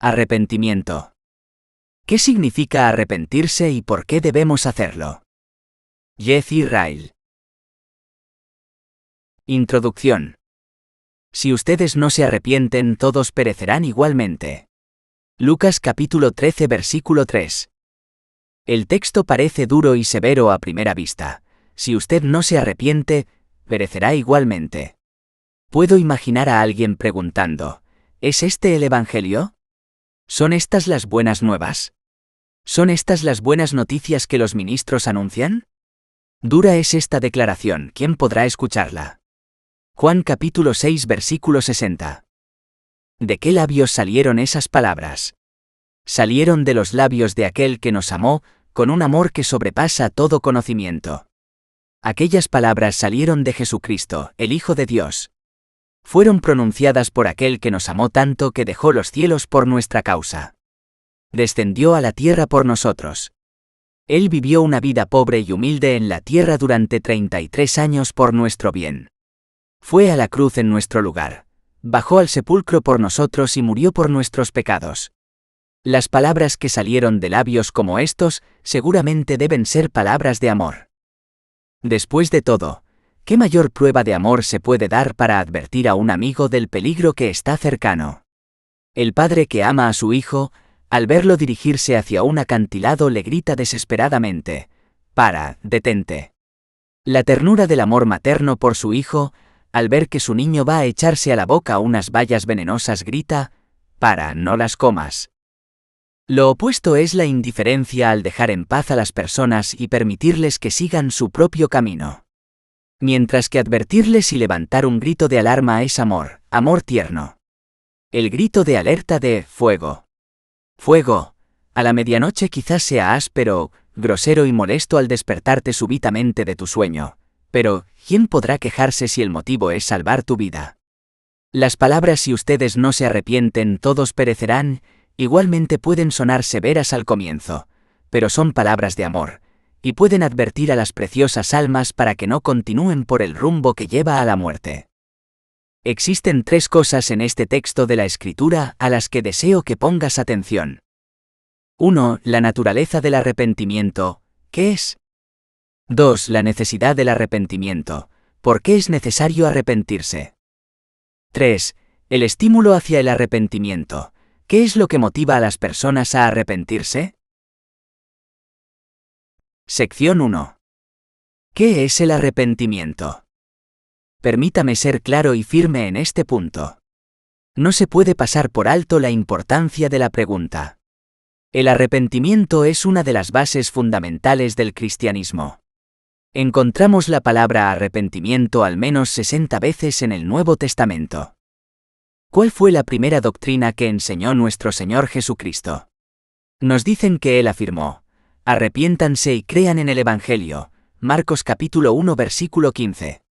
Arrepentimiento. ¿Qué significa arrepentirse y por qué debemos hacerlo? Jesse Ryle. Introducción. Si ustedes no se arrepienten, todos perecerán igualmente. Lucas capítulo 13 versículo 3. El texto parece duro y severo a primera vista. Si usted no se arrepiente, perecerá igualmente. Puedo imaginar a alguien preguntando, ¿es este el Evangelio? ¿Son estas las buenas nuevas? ¿Son estas las buenas noticias que los ministros anuncian? Dura es esta declaración, ¿quién podrá escucharla? Juan capítulo 6 versículo 60. ¿De qué labios salieron esas palabras? Salieron de los labios de aquel que nos amó, con un amor que sobrepasa todo conocimiento. Aquellas palabras salieron de Jesucristo, el Hijo de Dios. Fueron pronunciadas por aquel que nos amó tanto que dejó los cielos por nuestra causa. Descendió a la tierra por nosotros. Él vivió una vida pobre y humilde en la tierra durante 33 años por nuestro bien. Fue a la cruz en nuestro lugar, bajó al sepulcro por nosotros y murió por nuestros pecados. Las palabras que salieron de labios como estos, seguramente deben ser palabras de amor. Después de todo, ¿qué mayor prueba de amor se puede dar para advertir a un amigo del peligro que está cercano? El padre que ama a su hijo, al verlo dirigirse hacia un acantilado le grita desesperadamente, «Para, detente». La ternura del amor materno por su hijo, al ver que su niño va a echarse a la boca unas bayas venenosas grita, «Para, no las comas». Lo opuesto es la indiferencia al dejar en paz a las personas y permitirles que sigan su propio camino. Mientras que advertirles y levantar un grito de alarma es amor, amor tierno. El grito de alerta de «fuego». Fuego, a la medianoche quizás sea áspero, grosero y molesto al despertarte súbitamente de tu sueño, pero ¿quién podrá quejarse si el motivo es salvar tu vida? Las palabras «si ustedes no se arrepienten, todos perecerán» igualmente pueden sonar severas al comienzo, pero son palabras de amor, y pueden advertir a las preciosas almas para que no continúen por el rumbo que lleva a la muerte. Existen 3 cosas en este texto de la Escritura a las que deseo que pongas atención. 1. La naturaleza del arrepentimiento, ¿qué es? 2. La necesidad del arrepentimiento, ¿por qué es necesario arrepentirse? 3. El estímulo hacia el arrepentimiento, ¿qué es lo que motiva a las personas a arrepentirse? Sección 1. ¿Qué es el arrepentimiento? Permítame ser claro y firme en este punto. No se puede pasar por alto la importancia de la pregunta. El arrepentimiento es una de las bases fundamentales del cristianismo. Encontramos la palabra arrepentimiento al menos 60 veces en el Nuevo Testamento. ¿Cuál fue la primera doctrina que enseñó nuestro Señor Jesucristo? Nos dicen que Él afirmó, «Arrepiéntanse y crean en el Evangelio», Marcos capítulo 1 versículo 15.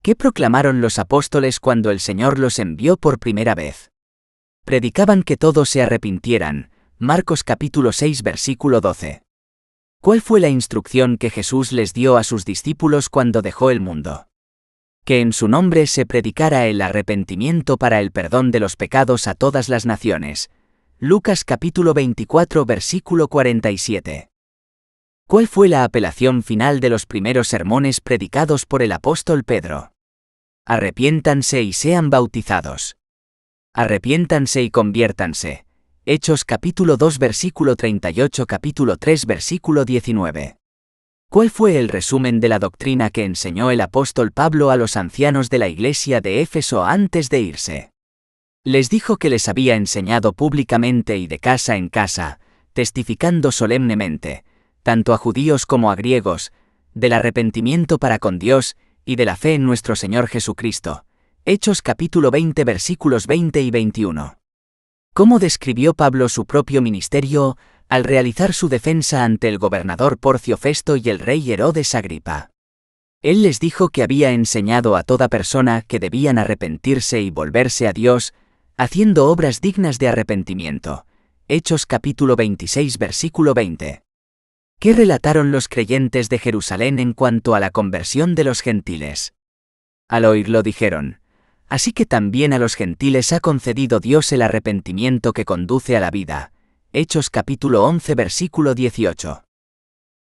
¿Qué proclamaron los apóstoles cuando el Señor los envió por primera vez? Predicaban que todos se arrepintieran, Marcos capítulo 6 versículo 12. ¿Cuál fue la instrucción que Jesús les dio a sus discípulos cuando dejó el mundo? Que en su nombre se predicara el arrepentimiento para el perdón de los pecados a todas las naciones. Lucas capítulo 24 versículo 47. ¿Cuál fue la apelación final de los primeros sermones predicados por el apóstol Pedro? Arrepiéntanse y sean bautizados. Arrepiéntanse y conviértanse. Hechos capítulo 2 versículo 38 capítulo 3 versículo 19. ¿Cuál fue el resumen de la doctrina que enseñó el apóstol Pablo a los ancianos de la iglesia de Éfeso antes de irse? Les dijo que les había enseñado públicamente y de casa en casa, testificando solemnemente, tanto a judíos como a griegos, del arrepentimiento para con Dios y de la fe en nuestro Señor Jesucristo. Hechos capítulo 20 versículos 20 y 21. ¿Cómo describió Pablo su propio ministerio al realizar su defensa ante el gobernador Porcio Festo y el rey Herodes Agripa? Él les dijo que había enseñado a toda persona que debían arrepentirse y volverse a Dios, haciendo obras dignas de arrepentimiento. Hechos capítulo 26 versículo 20. ¿Qué relataron los creyentes de Jerusalén en cuanto a la conversión de los gentiles? Al oírlo dijeron, Así que también a los gentiles ha concedido Dios el arrepentimiento que conduce a la vida. Hechos capítulo 11 versículo 18.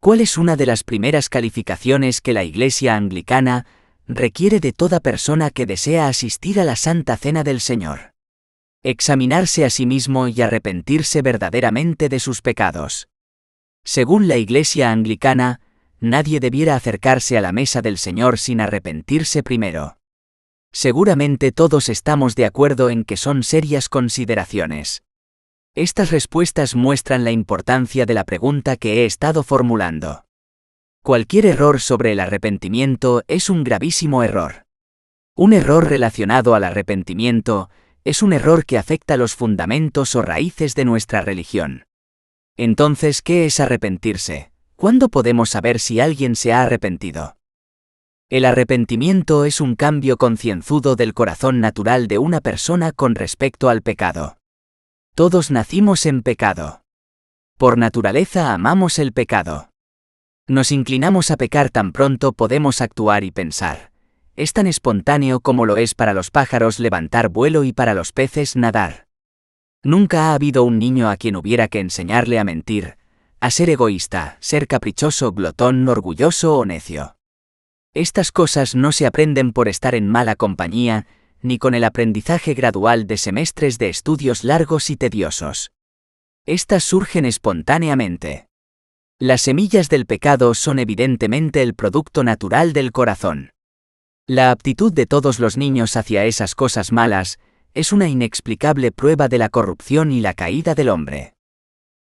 ¿Cuál es una de las primeras calificaciones que la Iglesia anglicana requiere de toda persona que desea asistir a la Santa Cena del Señor? Examinarse a sí mismo y arrepentirse verdaderamente de sus pecados. Según la Iglesia anglicana, nadie debiera acercarse a la mesa del Señor sin arrepentirse primero. Seguramente todos estamos de acuerdo en que son serias consideraciones. Estas respuestas muestran la importancia de la pregunta que he estado formulando. Cualquier error sobre el arrepentimiento es un gravísimo error. Un error relacionado al arrepentimiento es un error que afecta los fundamentos o raíces de nuestra religión. Entonces, ¿qué es arrepentirse? ¿Cuándo podemos saber si alguien se ha arrepentido? El arrepentimiento es un cambio concienzudo del corazón natural de una persona con respecto al pecado. Todos nacimos en pecado. Por naturaleza amamos el pecado. Nos inclinamos a pecar tan pronto podemos actuar y pensar. Es tan espontáneo como lo es para los pájaros levantar vuelo y para los peces nadar. Nunca ha habido un niño a quien hubiera que enseñarle a mentir, a ser egoísta, ser caprichoso, glotón, orgulloso o necio. Estas cosas no se aprenden por estar en mala compañía, ni con el aprendizaje gradual de semestres de estudios largos y tediosos. Estas surgen espontáneamente. Las semillas del pecado son evidentemente el producto natural del corazón. La aptitud de todos los niños hacia esas cosas malas es una inexplicable prueba de la corrupción y la caída del hombre.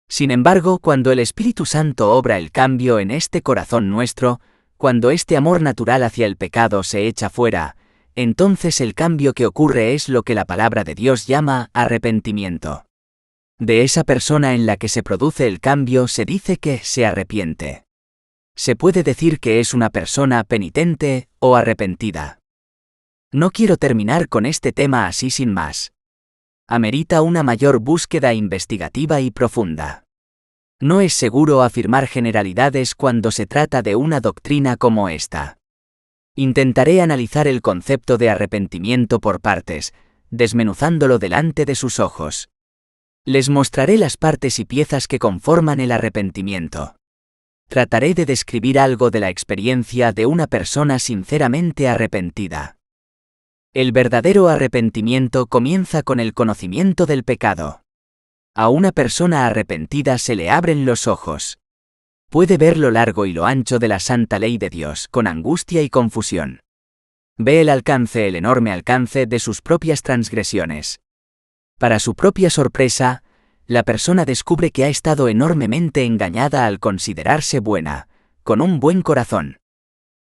Sin embargo, cuando el Espíritu Santo obra el cambio en este corazón nuestro, cuando este amor natural hacia el pecado se echa fuera, entonces el cambio que ocurre es lo que la palabra de Dios llama arrepentimiento. De esa persona en la que se produce el cambio se dice que se arrepiente. Se puede decir que es una persona penitente o arrepentida. No quiero terminar con este tema así sin más. Amerita una mayor búsqueda investigativa y profunda. No es seguro afirmar generalidades cuando se trata de una doctrina como esta. Intentaré analizar el concepto de arrepentimiento por partes, desmenuzándolo delante de sus ojos. Les mostraré las partes y piezas que conforman el arrepentimiento. Trataré de describir algo de la experiencia de una persona sinceramente arrepentida. El verdadero arrepentimiento comienza con el conocimiento del pecado. A una persona arrepentida se le abren los ojos. Puede ver lo largo y lo ancho de la santa ley de Dios con angustia y confusión. Ve el enorme alcance de sus propias transgresiones. Para su propia sorpresa, la persona descubre que ha estado enormemente engañada al considerarse buena, con un buen corazón.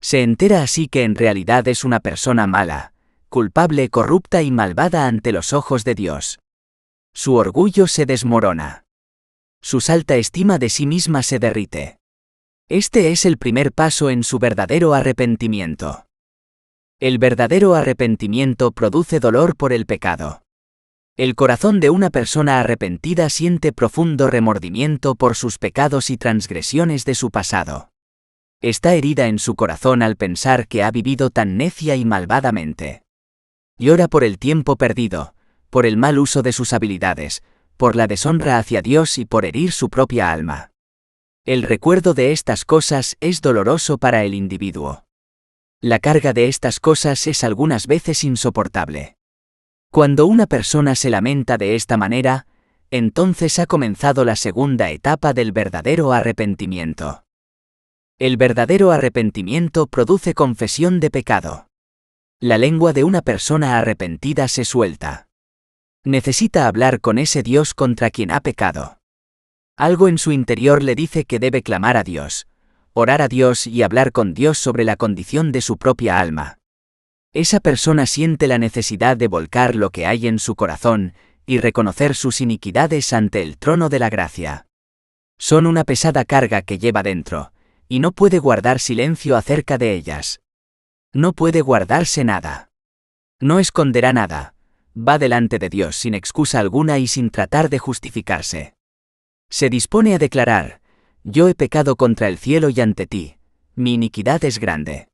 Se entera así que en realidad es una persona mala, culpable, corrupta y malvada ante los ojos de Dios. Su orgullo se desmorona. Su alta estima de sí misma se derrite. Este es el primer paso en su verdadero arrepentimiento. El verdadero arrepentimiento produce dolor por el pecado. El corazón de una persona arrepentida siente profundo remordimiento por sus pecados y transgresiones de su pasado. Está herida en su corazón al pensar que ha vivido tan necia y malvadamente. Llora por el tiempo perdido, por el mal uso de sus habilidades, por la deshonra hacia Dios y por herir su propia alma. El recuerdo de estas cosas es doloroso para el individuo. La carga de estas cosas es algunas veces insoportable. Cuando una persona se lamenta de esta manera, entonces ha comenzado la segunda etapa del verdadero arrepentimiento. El verdadero arrepentimiento produce confesión de pecado. La lengua de una persona arrepentida se suelta. Necesita hablar con ese Dios contra quien ha pecado. Algo en su interior le dice que debe clamar a Dios, orar a Dios y hablar con Dios sobre la condición de su propia alma. Esa persona siente la necesidad de volcar lo que hay en su corazón y reconocer sus iniquidades ante el trono de la gracia. Son una pesada carga que lleva dentro, y no puede guardar silencio acerca de ellas. No puede guardarse nada. No esconderá nada. Va delante de Dios sin excusa alguna y sin tratar de justificarse. Se dispone a declarar: yo he pecado contra el cielo y ante ti, mi iniquidad es grande.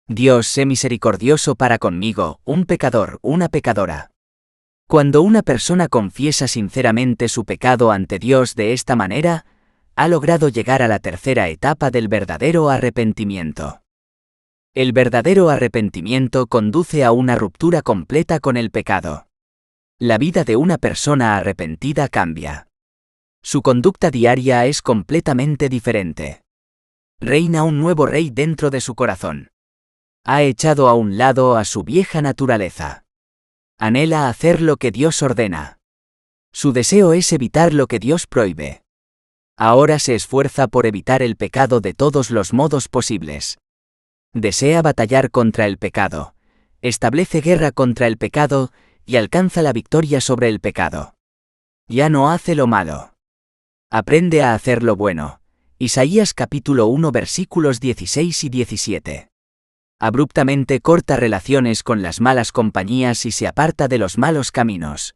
Dios, sé misericordioso para conmigo, un pecador, una pecadora. Cuando una persona confiesa sinceramente su pecado ante Dios de esta manera, ha logrado llegar a la tercera etapa del verdadero arrepentimiento. El verdadero arrepentimiento conduce a una ruptura completa con el pecado. La vida de una persona arrepentida cambia. Su conducta diaria es completamente diferente. Reina un nuevo rey dentro de su corazón. Ha echado a un lado a su vieja naturaleza. Anhela hacer lo que Dios ordena. Su deseo es evitar lo que Dios prohíbe. Ahora se esfuerza por evitar el pecado de todos los modos posibles. Desea batallar contra el pecado, establece guerra contra el pecado y alcanza la victoria sobre el pecado. Ya no hace lo malo. Aprende a hacer lo bueno. Isaías capítulo 1 versículos 16 y 17. Abruptamente corta relaciones con las malas compañías y se aparta de los malos caminos.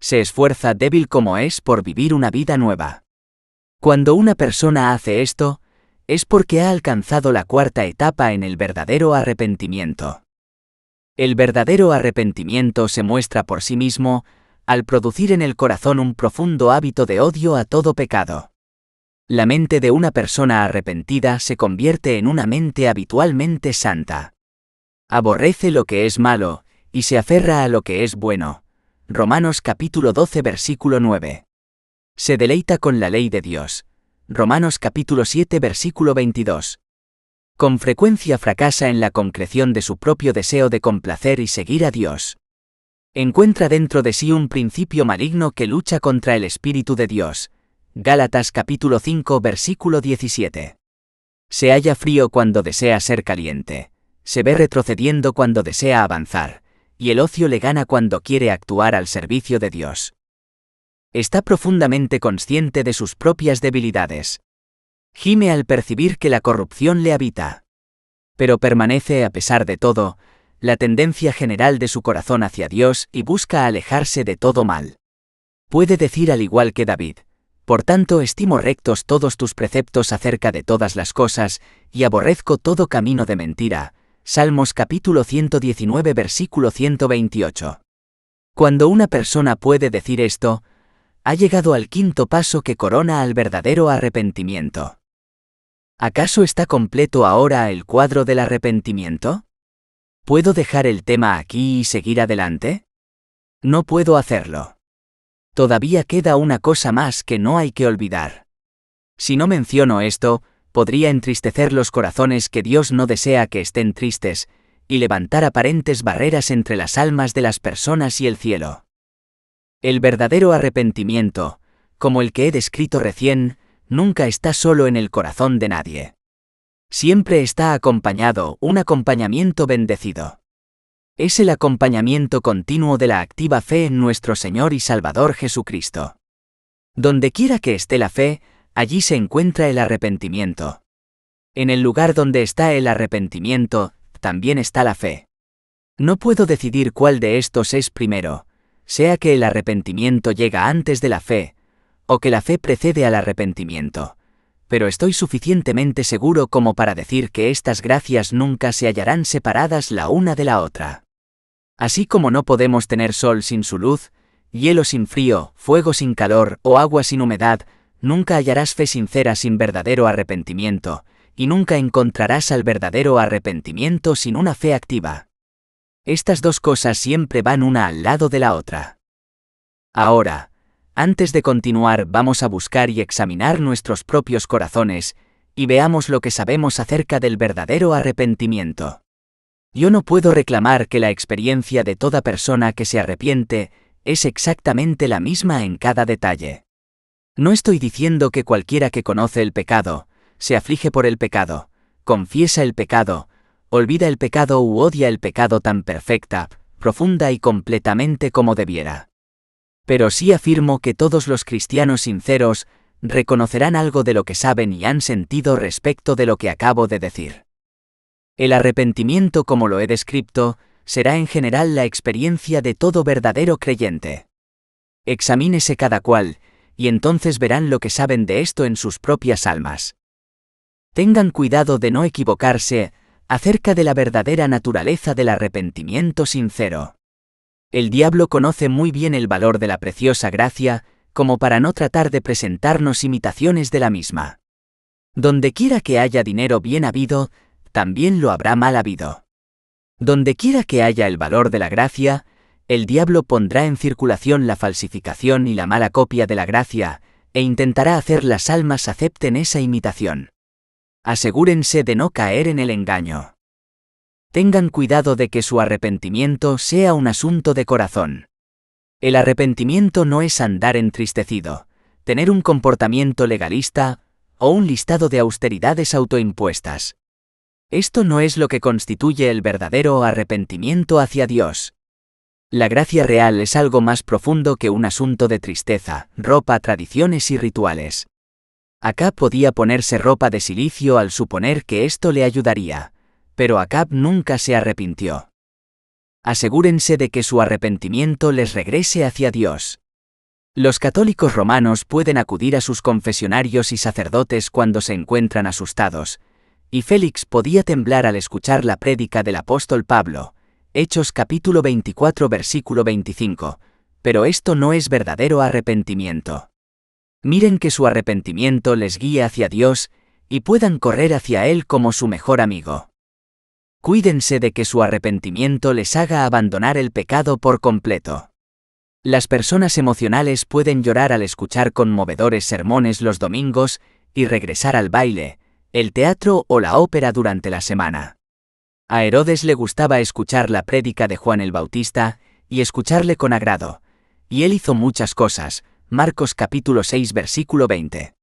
Se esfuerza, débil como es, por vivir una vida nueva. Cuando una persona hace esto, es porque ha alcanzado la cuarta etapa en el verdadero arrepentimiento. El verdadero arrepentimiento se muestra por sí mismo, al producir en el corazón un profundo hábito de odio a todo pecado. La mente de una persona arrepentida se convierte en una mente habitualmente santa. Aborrece lo que es malo, y se aferra a lo que es bueno. Romanos capítulo 12 versículo 9. Se deleita con la ley de Dios. Romanos capítulo 7 versículo 22. Con frecuencia fracasa en la concreción de su propio deseo de complacer y seguir a Dios. Encuentra dentro de sí un principio maligno que lucha contra el Espíritu de Dios. Gálatas capítulo 5 versículo 17. Se halla frío cuando desea ser caliente, se ve retrocediendo cuando desea avanzar, y el ocio le gana cuando quiere actuar al servicio de Dios. Está profundamente consciente de sus propias debilidades. Gime al percibir que la corrupción le habita. Pero permanece a pesar de todo, la tendencia general de su corazón hacia Dios y busca alejarse de todo mal. Puede decir al igual que David: por tanto estimo rectos todos tus preceptos acerca de todas las cosas, y aborrezco todo camino de mentira. Salmos capítulo 119 versículo 128. Cuando una persona puede decir esto, ha llegado al quinto paso que corona al verdadero arrepentimiento. ¿Acaso está completo ahora el cuadro del arrepentimiento? ¿Puedo dejar el tema aquí y seguir adelante? No puedo hacerlo. Todavía queda una cosa más que no hay que olvidar. Si no menciono esto, podría entristecer los corazones que Dios no desea que estén tristes, y levantar aparentes barreras entre las almas de las personas y el cielo. El verdadero arrepentimiento, como el que he descrito recién, nunca está solo en el corazón de nadie. Siempre está acompañado, un acompañamiento bendecido. Es el acompañamiento continuo de la activa fe en nuestro Señor y Salvador Jesucristo. Donde quiera que esté la fe, allí se encuentra el arrepentimiento. En el lugar donde está el arrepentimiento, también está la fe. No puedo decidir cuál de estos es primero, sea que el arrepentimiento llega antes de la fe, o que la fe precede al arrepentimiento, pero estoy suficientemente seguro como para decir que estas gracias nunca se hallarán separadas la una de la otra. Así como no podemos tener sol sin su luz, hielo sin frío, fuego sin calor o agua sin humedad, nunca hallarás fe sincera sin verdadero arrepentimiento, y nunca encontrarás al verdadero arrepentimiento sin una fe activa. Estas dos cosas siempre van una al lado de la otra. Ahora, antes de continuar, vamos a buscar y examinar nuestros propios corazones, y veamos lo que sabemos acerca del verdadero arrepentimiento. Yo no puedo reclamar que la experiencia de toda persona que se arrepiente es exactamente la misma en cada detalle. No estoy diciendo que cualquiera que conoce el pecado, se aflige por el pecado, confiesa el pecado, olvida el pecado u odia el pecado tan perfecta, profunda y completamente como debiera. Pero sí afirmo que todos los cristianos sinceros reconocerán algo de lo que saben y han sentido respecto de lo que acabo de decir. El arrepentimiento, como lo he descrito, será en general la experiencia de todo verdadero creyente. Examínese cada cual, y entonces verán lo que saben de esto en sus propias almas. Tengan cuidado de no equivocarse Acerca de la verdadera naturaleza del arrepentimiento sincero. El diablo conoce muy bien el valor de la preciosa gracia, como para no tratar de presentarnos imitaciones de la misma. Donde quiera que haya dinero bien habido, también lo habrá mal habido. Donde quiera que haya el valor de la gracia, el diablo pondrá en circulación la falsificación y la mala copia de la gracia, e intentará hacer las almas acepten esa imitación. Asegúrense de no caer en el engaño. Tengan cuidado de que su arrepentimiento sea un asunto de corazón. El arrepentimiento no es andar entristecido, tener un comportamiento legalista, o un listado de austeridades autoimpuestas. Esto no es lo que constituye el verdadero arrepentimiento hacia Dios. La gracia real es algo más profundo que un asunto de tristeza, ropa, tradiciones y rituales. Acab podía ponerse ropa de silicio al suponer que esto le ayudaría, pero Acab nunca se arrepintió. Asegúrense de que su arrepentimiento les regrese hacia Dios. Los católicos romanos pueden acudir a sus confesionarios y sacerdotes cuando se encuentran asustados, y Félix podía temblar al escuchar la prédica del apóstol Pablo, Hechos capítulo 24 versículo 25, pero esto no es verdadero arrepentimiento. Miren que su arrepentimiento les guíe hacia Dios, y puedan correr hacia Él como su mejor amigo. Cuídense de que su arrepentimiento les haga abandonar el pecado por completo. Las personas emocionales pueden llorar al escuchar conmovedores sermones los domingos y regresar al baile, el teatro o la ópera durante la semana. A Herodes le gustaba escuchar la prédica de Juan el Bautista y escucharle con agrado, y él hizo muchas cosas, Marcos capítulo 6 versículo 20.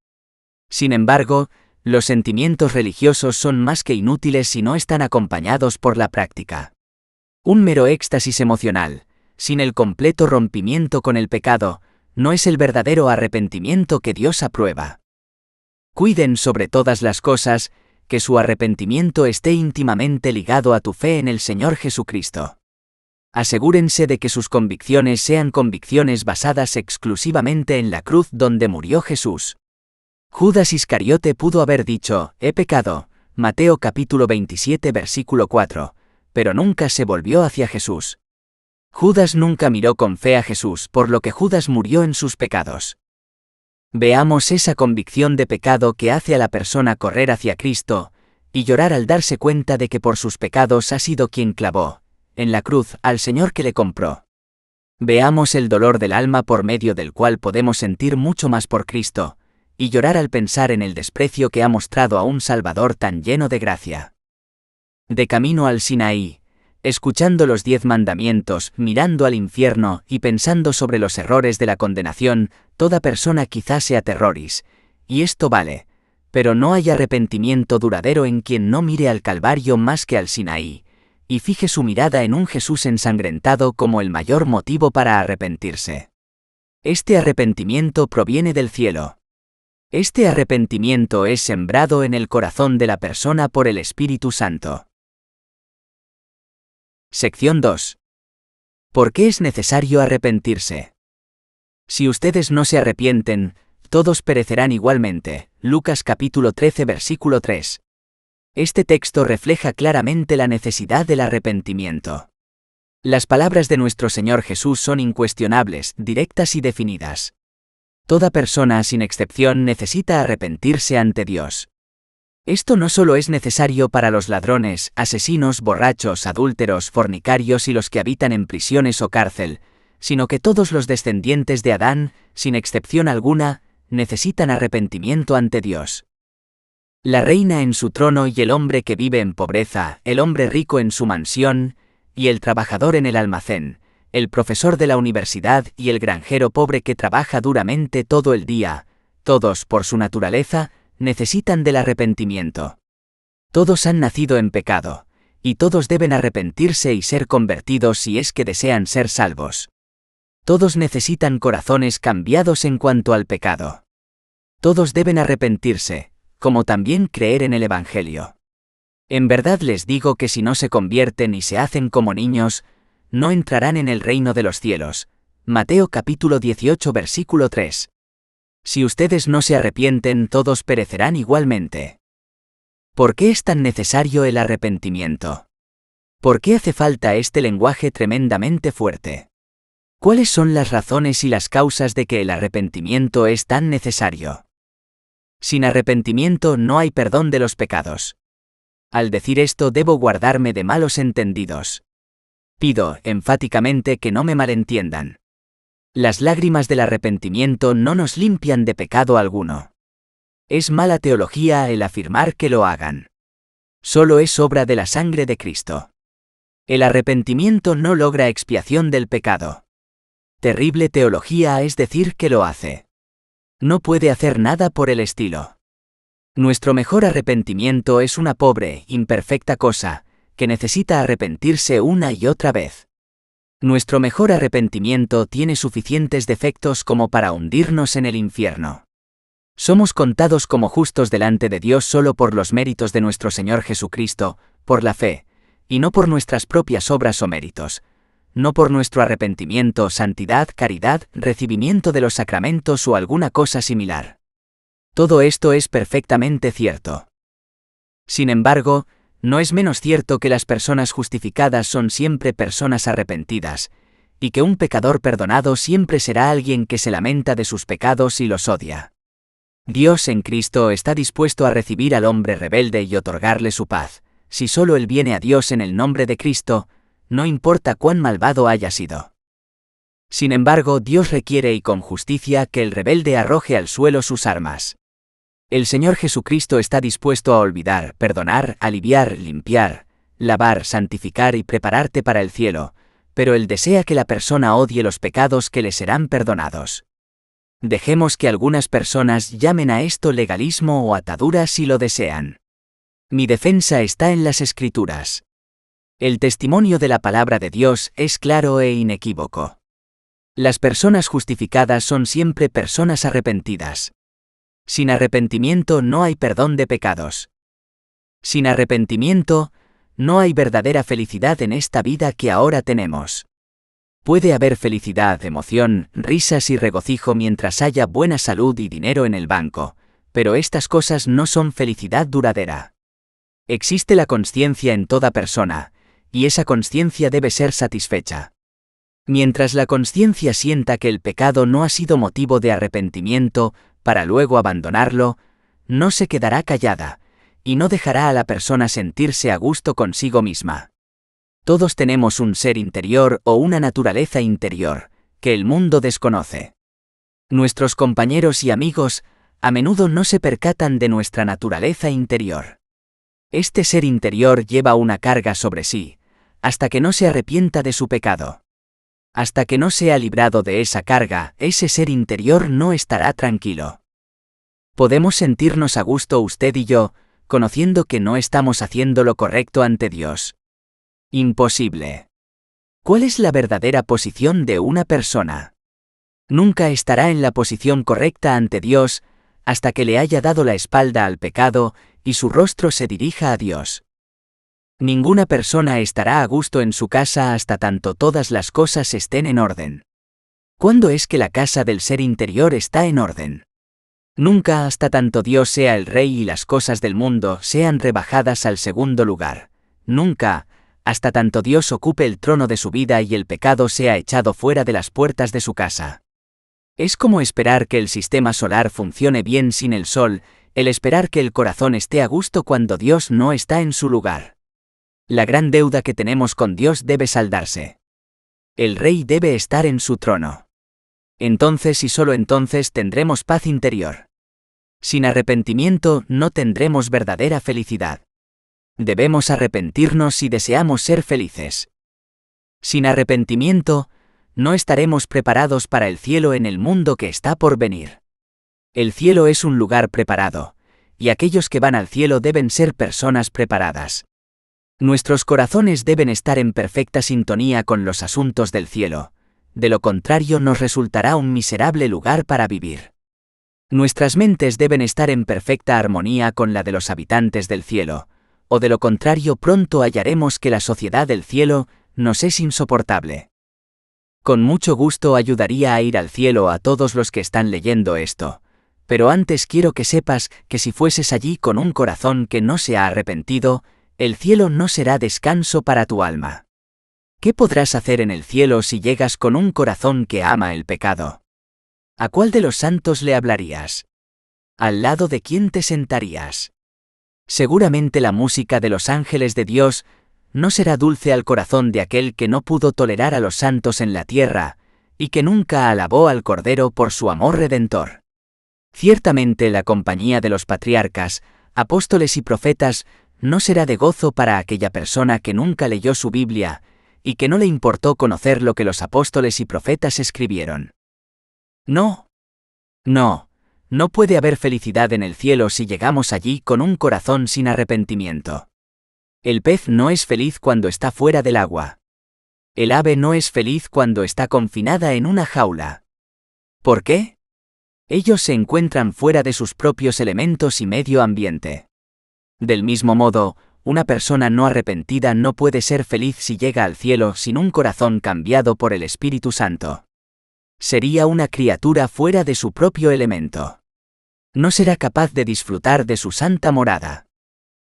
Sin embargo, los sentimientos religiosos son más que inútiles si no están acompañados por la práctica. Un mero éxtasis emocional, sin el completo rompimiento con el pecado, no es el verdadero arrepentimiento que Dios aprueba. Cuiden sobre todas las cosas, que su arrepentimiento esté íntimamente ligado a tu fe en el Señor Jesucristo. Asegúrense de que sus convicciones sean convicciones basadas exclusivamente en la cruz donde murió Jesús. Judas Iscariote pudo haber dicho, he pecado, Mateo capítulo 27 versículo 4, pero nunca se volvió hacia Jesús. Judas nunca miró con fe a Jesús, por lo que Judas murió en sus pecados. Veamos esa convicción de pecado que hace a la persona correr hacia Cristo, y llorar al darse cuenta de que por sus pecados ha sido quien clavó, en la cruz, al Señor que le compró. Veamos el dolor del alma por medio del cual podemos sentir mucho más por Cristo, y llorar al pensar en el desprecio que ha mostrado a un Salvador tan lleno de gracia. De camino al Sinaí, escuchando los 10 mandamientos, mirando al infierno y pensando sobre los errores de la condenación, toda persona quizás se aterroris, y esto vale, pero no hay arrepentimiento duradero en quien no mire al Calvario más que al Sinaí, y fije su mirada en un Jesús ensangrentado como el mayor motivo para arrepentirse. Este arrepentimiento proviene del cielo. Este arrepentimiento es sembrado en el corazón de la persona por el Espíritu Santo. Sección 2. ¿Por qué es necesario arrepentirse? Si ustedes no se arrepienten, todos perecerán igualmente. Lucas capítulo 13 versículo 3. Este texto refleja claramente la necesidad del arrepentimiento. Las palabras de nuestro Señor Jesús son incuestionables, directas y definidas. Toda persona, sin excepción, necesita arrepentirse ante Dios. Esto no solo es necesario para los ladrones, asesinos, borrachos, adúlteros, fornicarios y los que habitan en prisiones o cárcel, sino que todos los descendientes de Adán, sin excepción alguna, necesitan arrepentimiento ante Dios. La reina en su trono y el hombre que vive en pobreza, el hombre rico en su mansión, y el trabajador en el almacén, el profesor de la universidad y el granjero pobre que trabaja duramente todo el día, todos, por su naturaleza, necesitan del arrepentimiento. Todos han nacido en pecado, y todos deben arrepentirse y ser convertidos si es que desean ser salvos. Todos necesitan corazones cambiados en cuanto al pecado. Todos deben arrepentirse, como también creer en el Evangelio. En verdad les digo que si no se convierten y se hacen como niños, no entrarán en el reino de los cielos. Mateo capítulo 18 versículo 3. Si ustedes no se arrepienten, todos perecerán igualmente. ¿Por qué es tan necesario el arrepentimiento? ¿Por qué hace falta este lenguaje tremendamente fuerte? ¿Cuáles son las razones y las causas de que el arrepentimiento es tan necesario? Sin arrepentimiento no hay perdón de los pecados. Al decir esto debo guardarme de malos entendidos. Pido, enfáticamente, que no me malentiendan. Las lágrimas del arrepentimiento no nos limpian de pecado alguno. Es mala teología el afirmar que lo hagan. Solo es obra de la sangre de Cristo. El arrepentimiento no logra expiación del pecado. Terrible teología es decir que lo hace. No puede hacer nada por el estilo. Nuestro mejor arrepentimiento es una pobre, imperfecta cosa, que necesita arrepentirse una y otra vez. Nuestro mejor arrepentimiento tiene suficientes defectos como para hundirnos en el infierno. Somos contados como justos delante de Dios solo por los méritos de nuestro Señor Jesucristo, por la fe, y no por nuestras propias obras o méritos, no por nuestro arrepentimiento, santidad, caridad, recibimiento de los sacramentos o alguna cosa similar. Todo esto es perfectamente cierto. Sin embargo, no es menos cierto que las personas justificadas son siempre personas arrepentidas, y que un pecador perdonado siempre será alguien que se lamenta de sus pecados y los odia. Dios en Cristo está dispuesto a recibir al hombre rebelde y otorgarle su paz, si solo él viene a Dios en el nombre de Cristo, no importa cuán malvado haya sido. Sin embargo, Dios requiere y con justicia que el rebelde arroje al suelo sus armas. El Señor Jesucristo está dispuesto a olvidar, perdonar, aliviar, limpiar, lavar, santificar y prepararte para el cielo, pero Él desea que la persona odie los pecados que le serán perdonados. Dejemos que algunas personas llamen a esto legalismo o atadura si lo desean. Mi defensa está en las Escrituras. El testimonio de la palabra de Dios es claro e inequívoco. Las personas justificadas son siempre personas arrepentidas. Sin arrepentimiento no hay perdón de pecados. Sin arrepentimiento, no hay verdadera felicidad en esta vida que ahora tenemos. Puede haber felicidad, emoción, risas y regocijo mientras haya buena salud y dinero en el banco, pero estas cosas no son felicidad duradera. Existe la consciencia en toda persona, y esa consciencia debe ser satisfecha. Mientras la consciencia sienta que el pecado no ha sido motivo de arrepentimiento, para luego abandonarlo, no se quedará callada, y no dejará a la persona sentirse a gusto consigo misma. Todos tenemos un ser interior o una naturaleza interior, que el mundo desconoce. Nuestros compañeros y amigos a menudo no se percatan de nuestra naturaleza interior. Este ser interior lleva una carga sobre sí, hasta que no se arrepienta de su pecado. Hasta que no sea librado de esa carga, ese ser interior no estará tranquilo. Podemos sentirnos a gusto usted y yo, conociendo que no estamos haciendo lo correcto ante Dios. Imposible. ¿Cuál es la verdadera posición de una persona? Nunca estará en la posición correcta ante Dios, hasta que le haya dado la espalda al pecado y su rostro se dirija a Dios. Ninguna persona estará a gusto en su casa hasta tanto todas las cosas estén en orden. ¿Cuándo es que la casa del ser interior está en orden? Nunca hasta tanto Dios sea el Rey y las cosas del mundo sean rebajadas al segundo lugar. Nunca, hasta tanto Dios ocupe el trono de su vida y el pecado sea echado fuera de las puertas de su casa. Es como esperar que el sistema solar funcione bien sin el sol, el esperar que el corazón esté a gusto cuando Dios no está en su lugar. La gran deuda que tenemos con Dios debe saldarse. El Rey debe estar en su trono. Entonces y solo entonces tendremos paz interior. Sin arrepentimiento no tendremos verdadera felicidad. Debemos arrepentirnos si deseamos ser felices. Sin arrepentimiento, no estaremos preparados para el cielo en el mundo que está por venir. El cielo es un lugar preparado, y aquellos que van al cielo deben ser personas preparadas. Nuestros corazones deben estar en perfecta sintonía con los asuntos del cielo, de lo contrario nos resultará un miserable lugar para vivir. Nuestras mentes deben estar en perfecta armonía con la de los habitantes del cielo, o de lo contrario pronto hallaremos que la sociedad del cielo nos es insoportable. Con mucho gusto ayudaría a ir al cielo a todos los que están leyendo esto, Pero antes quiero que sepas que si fueses allí con un corazón que no se ha arrepentido, el cielo no será descanso para tu alma. ¿Qué podrás hacer en el cielo si llegas con un corazón que ama el pecado? ¿A cuál de los santos le hablarías? ¿Al lado de quién te sentarías? Seguramente la música de los ángeles de Dios no será dulce al corazón de aquel que no pudo tolerar a los santos en la tierra, y que nunca alabó al Cordero por su amor redentor. Ciertamente la compañía de los patriarcas, apóstoles y profetas no será de gozo para aquella persona que nunca leyó su Biblia, y que no le importó conocer lo que los apóstoles y profetas escribieron. No puede haber felicidad en el cielo si llegamos allí con un corazón sin arrepentimiento. El pez no es feliz cuando está fuera del agua. El ave no es feliz cuando está confinada en una jaula. ¿Por qué? Ellos se encuentran fuera de sus propios elementos y medio ambiente. Del mismo modo, una persona no arrepentida no puede ser feliz si llega al cielo sin un corazón cambiado por el Espíritu Santo. Sería una criatura fuera de su propio elemento. No será capaz de disfrutar de su santa morada.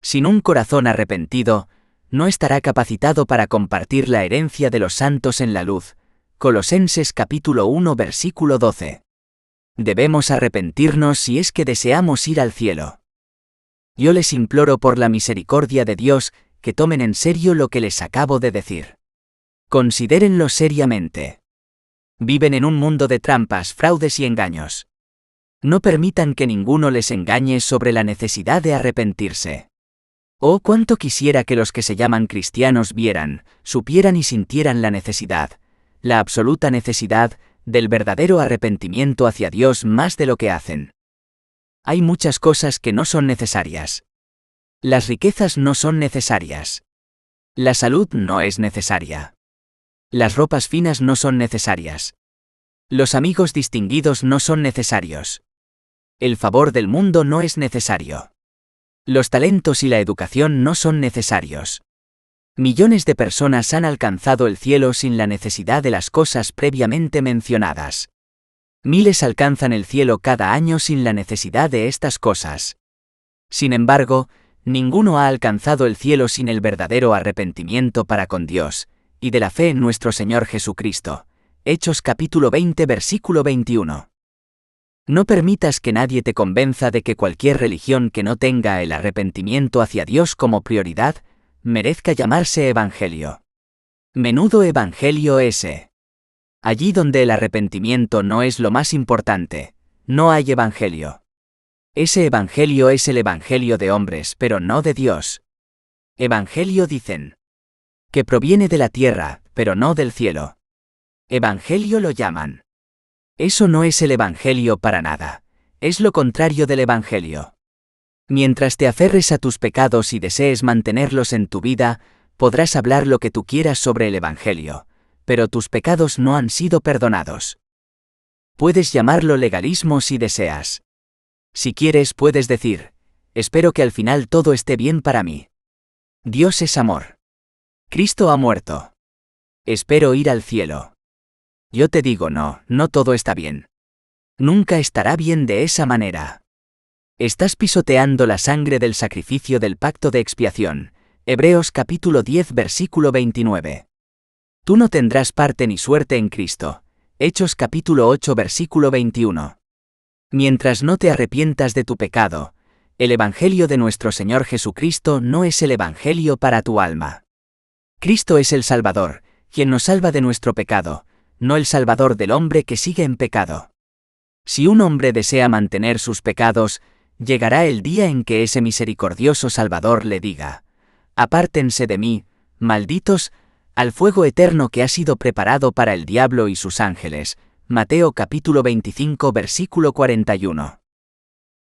Sin un corazón arrepentido, no estará capacitado para compartir la herencia de los santos en la luz. Colosenses capítulo 1 versículo 12. Debemos arrepentirnos si es que deseamos ir al cielo. Yo les imploro por la misericordia de Dios que tomen en serio lo que les acabo de decir. Considérenlo seriamente. Viven en un mundo de trampas, fraudes y engaños. No permitan que ninguno les engañe sobre la necesidad de arrepentirse. Oh, cuánto quisiera que los que se llaman cristianos vieran, supieran y sintieran la necesidad, la absoluta necesidad, del verdadero arrepentimiento hacia Dios más de lo que hacen. Hay muchas cosas que no son necesarias. Las riquezas no son necesarias. La salud no es necesaria. Las ropas finas no son necesarias. Los amigos distinguidos no son necesarios. El favor del mundo no es necesario. Los talentos y la educación no son necesarios. Millones de personas han alcanzado el cielo sin la necesidad de las cosas previamente mencionadas. Miles alcanzan el cielo cada año sin la necesidad de estas cosas. Sin embargo, ninguno ha alcanzado el cielo sin el verdadero arrepentimiento para con Dios, y de la fe en nuestro Señor Jesucristo. Hechos capítulo 20 versículo 21. No permitas que nadie te convenza de que cualquier religión que no tenga el arrepentimiento hacia Dios como prioridad, merezca llamarse evangelio. Menudo evangelio ese. Allí donde el arrepentimiento no es lo más importante, no hay evangelio. Ese evangelio es el evangelio de hombres, pero no de Dios. Evangelio dicen. Que proviene de la tierra, pero no del cielo. Evangelio lo llaman. Eso no es el evangelio para nada. Es lo contrario del evangelio. Mientras te aferres a tus pecados y desees mantenerlos en tu vida, podrás hablar lo que tú quieras sobre el evangelio, pero tus pecados no han sido perdonados. Puedes llamarlo legalismo si deseas. Si quieres, puedes decir, espero que al final todo esté bien para mí. Dios es amor. Cristo ha muerto. Espero ir al cielo. Yo te digo no todo está bien. Nunca estará bien de esa manera. Estás pisoteando la sangre del sacrificio del pacto de expiación. Hebreos capítulo 10 versículo 29. Tú no tendrás parte ni suerte en Cristo. Hechos capítulo 8 versículo 21. Mientras no te arrepientas de tu pecado, el Evangelio de nuestro Señor Jesucristo no es el Evangelio para tu alma. Cristo es el Salvador, quien nos salva de nuestro pecado, no el Salvador del hombre que sigue en pecado. Si un hombre desea mantener sus pecados, llegará el día en que ese misericordioso Salvador le diga, apártense de mí, malditos, al fuego eterno que ha sido preparado para el diablo y sus ángeles. Mateo capítulo 25 versículo 41.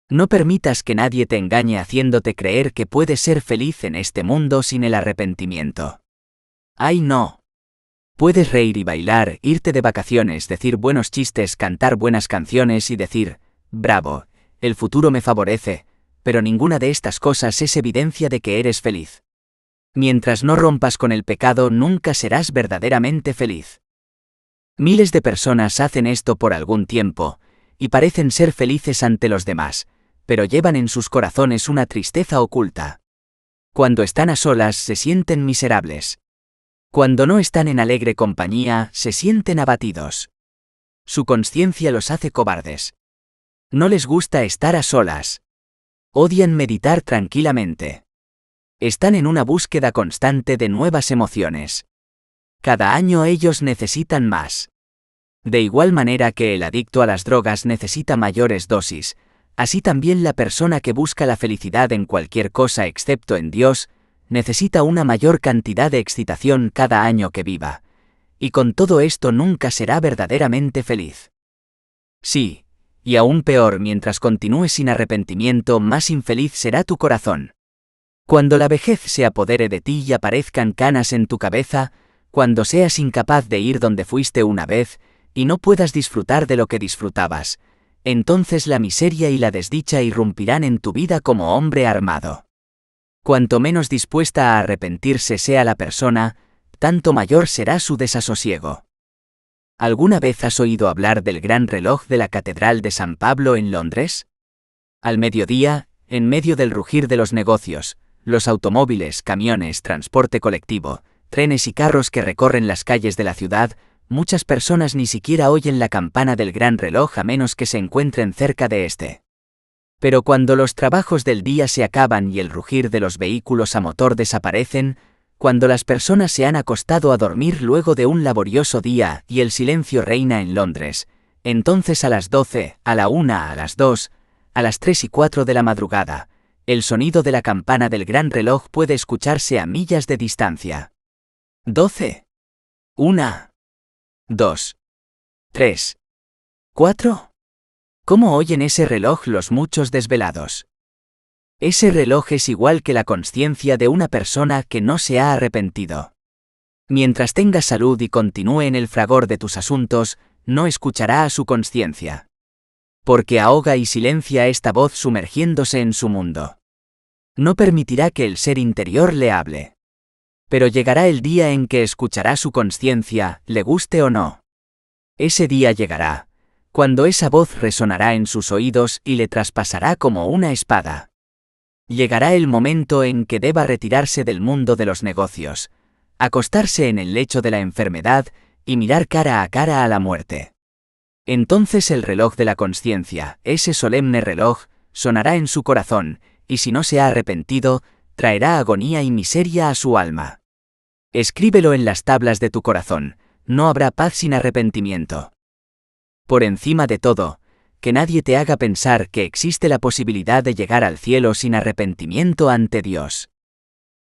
No permitas que nadie te engañe haciéndote creer que puedes ser feliz en este mundo sin el arrepentimiento. ¡Ay no! Puedes reír y bailar, irte de vacaciones, decir buenos chistes, cantar buenas canciones y decir, bravo, el futuro me favorece, pero ninguna de estas cosas es evidencia de que eres feliz. Mientras no rompas con el pecado, nunca serás verdaderamente feliz. Miles de personas hacen esto por algún tiempo, y parecen ser felices ante los demás, pero llevan en sus corazones una tristeza oculta. Cuando están a solas se sienten miserables. Cuando no están en alegre compañía, se sienten abatidos. Su conciencia los hace cobardes. No les gusta estar a solas. Odian meditar tranquilamente. Están en una búsqueda constante de nuevas emociones. Cada año ellos necesitan más. De igual manera que el adicto a las drogas necesita mayores dosis, así también la persona que busca la felicidad en cualquier cosa excepto en Dios, necesita una mayor cantidad de excitación cada año que viva, y con todo esto nunca será verdaderamente feliz. Sí, y aún peor, mientras continúes sin arrepentimiento, más infeliz será tu corazón. Cuando la vejez se apodere de ti y aparezcan canas en tu cabeza, cuando seas incapaz de ir donde fuiste una vez, y no puedas disfrutar de lo que disfrutabas, entonces la miseria y la desdicha irrumpirán en tu vida como hombre armado. Cuanto menos dispuesta a arrepentirse sea la persona, tanto mayor será su desasosiego. ¿Alguna vez has oído hablar del gran reloj de la Catedral de San Pablo en Londres? Al mediodía, en medio del rugir de los negocios, los automóviles, camiones, transporte colectivo, trenes y carros que recorren las calles de la ciudad, muchas personas ni siquiera oyen la campana del gran reloj a menos que se encuentren cerca de este. Pero cuando los trabajos del día se acaban y el rugir de los vehículos a motor desaparecen, cuando las personas se han acostado a dormir luego de un laborioso día y el silencio reina en Londres, entonces a las 12, a la 1, a las 2, a las 3 y 4 de la madrugada, el sonido de la campana del gran reloj puede escucharse a millas de distancia. 12. 1. 2. 3. 4. ¿Cómo oyen ese reloj los muchos desvelados? Ese reloj es igual que la conciencia de una persona que no se ha arrepentido. Mientras tenga salud y continúe en el fragor de tus asuntos, no escuchará a su conciencia. Porque ahoga y silencia esta voz sumergiéndose en su mundo. No permitirá que el ser interior le hable. Pero llegará el día en que escuchará su conciencia, le guste o no. Ese día llegará, cuando esa voz resonará en sus oídos y le traspasará como una espada. Llegará el momento en que deba retirarse del mundo de los negocios, acostarse en el lecho de la enfermedad y mirar cara a cara a la muerte. Entonces el reloj de la conciencia, ese solemne reloj, sonará en su corazón, y si no se ha arrepentido, traerá agonía y miseria a su alma. Escríbelo en las tablas de tu corazón, no habrá paz sin arrepentimiento. Por encima de todo, que nadie te haga pensar que existe la posibilidad de llegar al cielo sin arrepentimiento ante Dios.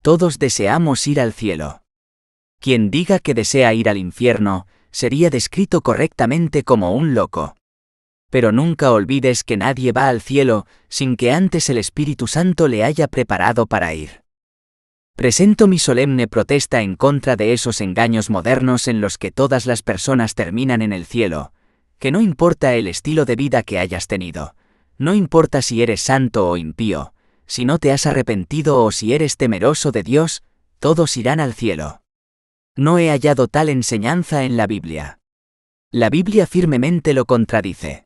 Todos deseamos ir al cielo. Quien diga que desea ir al infierno, sería descrito correctamente como un loco. Pero nunca olvides que nadie va al cielo sin que antes el Espíritu Santo le haya preparado para ir. Presento mi solemne protesta en contra de esos engaños modernos en los que todas las personas terminan en el cielo, que no importa el estilo de vida que hayas tenido, no importa si eres santo o impío, si no te has arrepentido o si eres temeroso de Dios, todos irán al cielo. No he hallado tal enseñanza en la Biblia. La Biblia firmemente lo contradice.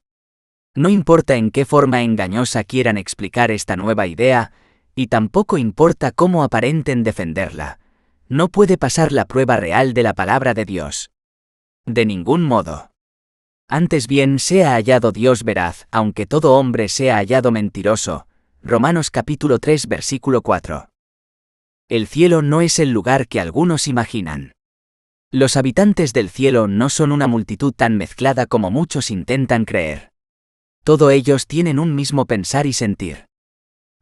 No importa en qué forma engañosa quieran explicar esta nueva idea, y tampoco importa cómo aparenten defenderla, no puede pasar la prueba real de la palabra de Dios. De ningún modo. Antes bien sea hallado Dios veraz, aunque todo hombre sea hallado mentiroso. Romanos capítulo 3 versículo 4. El cielo no es el lugar que algunos imaginan. Los habitantes del cielo no son una multitud tan mezclada como muchos intentan creer. Todos ellos tienen un mismo pensar y sentir.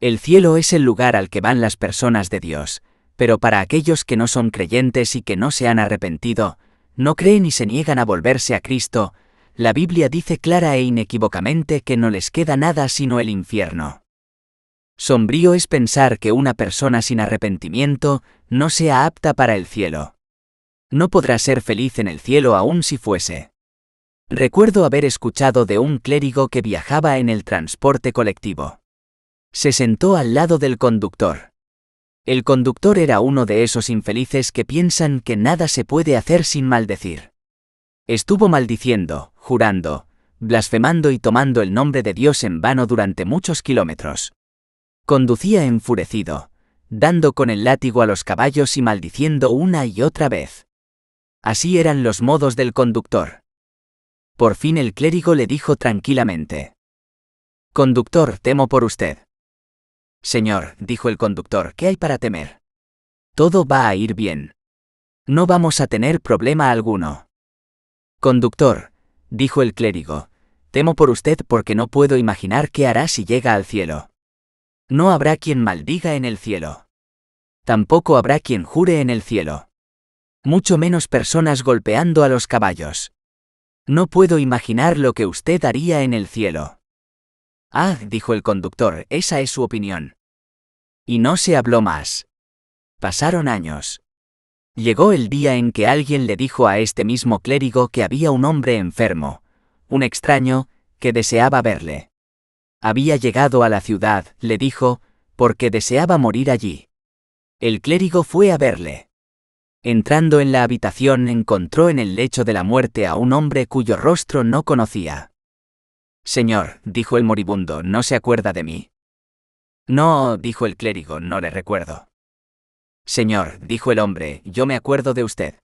El cielo es el lugar al que van las personas de Dios, pero para aquellos que no son creyentes y que no se han arrepentido, no creen y se niegan a volverse a Cristo, la Biblia dice clara e inequívocamente que no les queda nada sino el infierno. Sombrío es pensar que una persona sin arrepentimiento no sea apta para el cielo. No podrá ser feliz en el cielo aun si fuese. Recuerdo haber escuchado de un clérigo que viajaba en el transporte colectivo. Se sentó al lado del conductor. El conductor era uno de esos infelices que piensan que nada se puede hacer sin maldecir. Estuvo maldiciendo, jurando, blasfemando y tomando el nombre de Dios en vano durante muchos kilómetros. Conducía enfurecido, dando con el látigo a los caballos y maldiciendo una y otra vez. Así eran los modos del conductor. Por fin el clérigo le dijo tranquilamente: «Conductor, temo por usted». «Señor», dijo el conductor, «¿qué hay para temer? Todo va a ir bien. No vamos a tener problema alguno». «Conductor», dijo el clérigo, «temo por usted porque no puedo imaginar qué hará si llega al cielo. No habrá quien maldiga en el cielo. Tampoco habrá quien jure en el cielo. Mucho menos personas golpeando a los caballos. No puedo imaginar lo que usted haría en el cielo». «Ah», dijo el conductor, «esa es su opinión». Y no se habló más. Pasaron años. Llegó el día en que alguien le dijo a este mismo clérigo que había un hombre enfermo, un extraño, que deseaba verle. Había llegado a la ciudad, le dijo, porque deseaba morir allí. El clérigo fue a verle. Entrando en la habitación encontró en el lecho de la muerte a un hombre cuyo rostro no conocía. «Señor», dijo el moribundo, «¿no se acuerda de mí?» «No», dijo el clérigo, «no le recuerdo». «Señor», dijo el hombre, «yo me acuerdo de usted.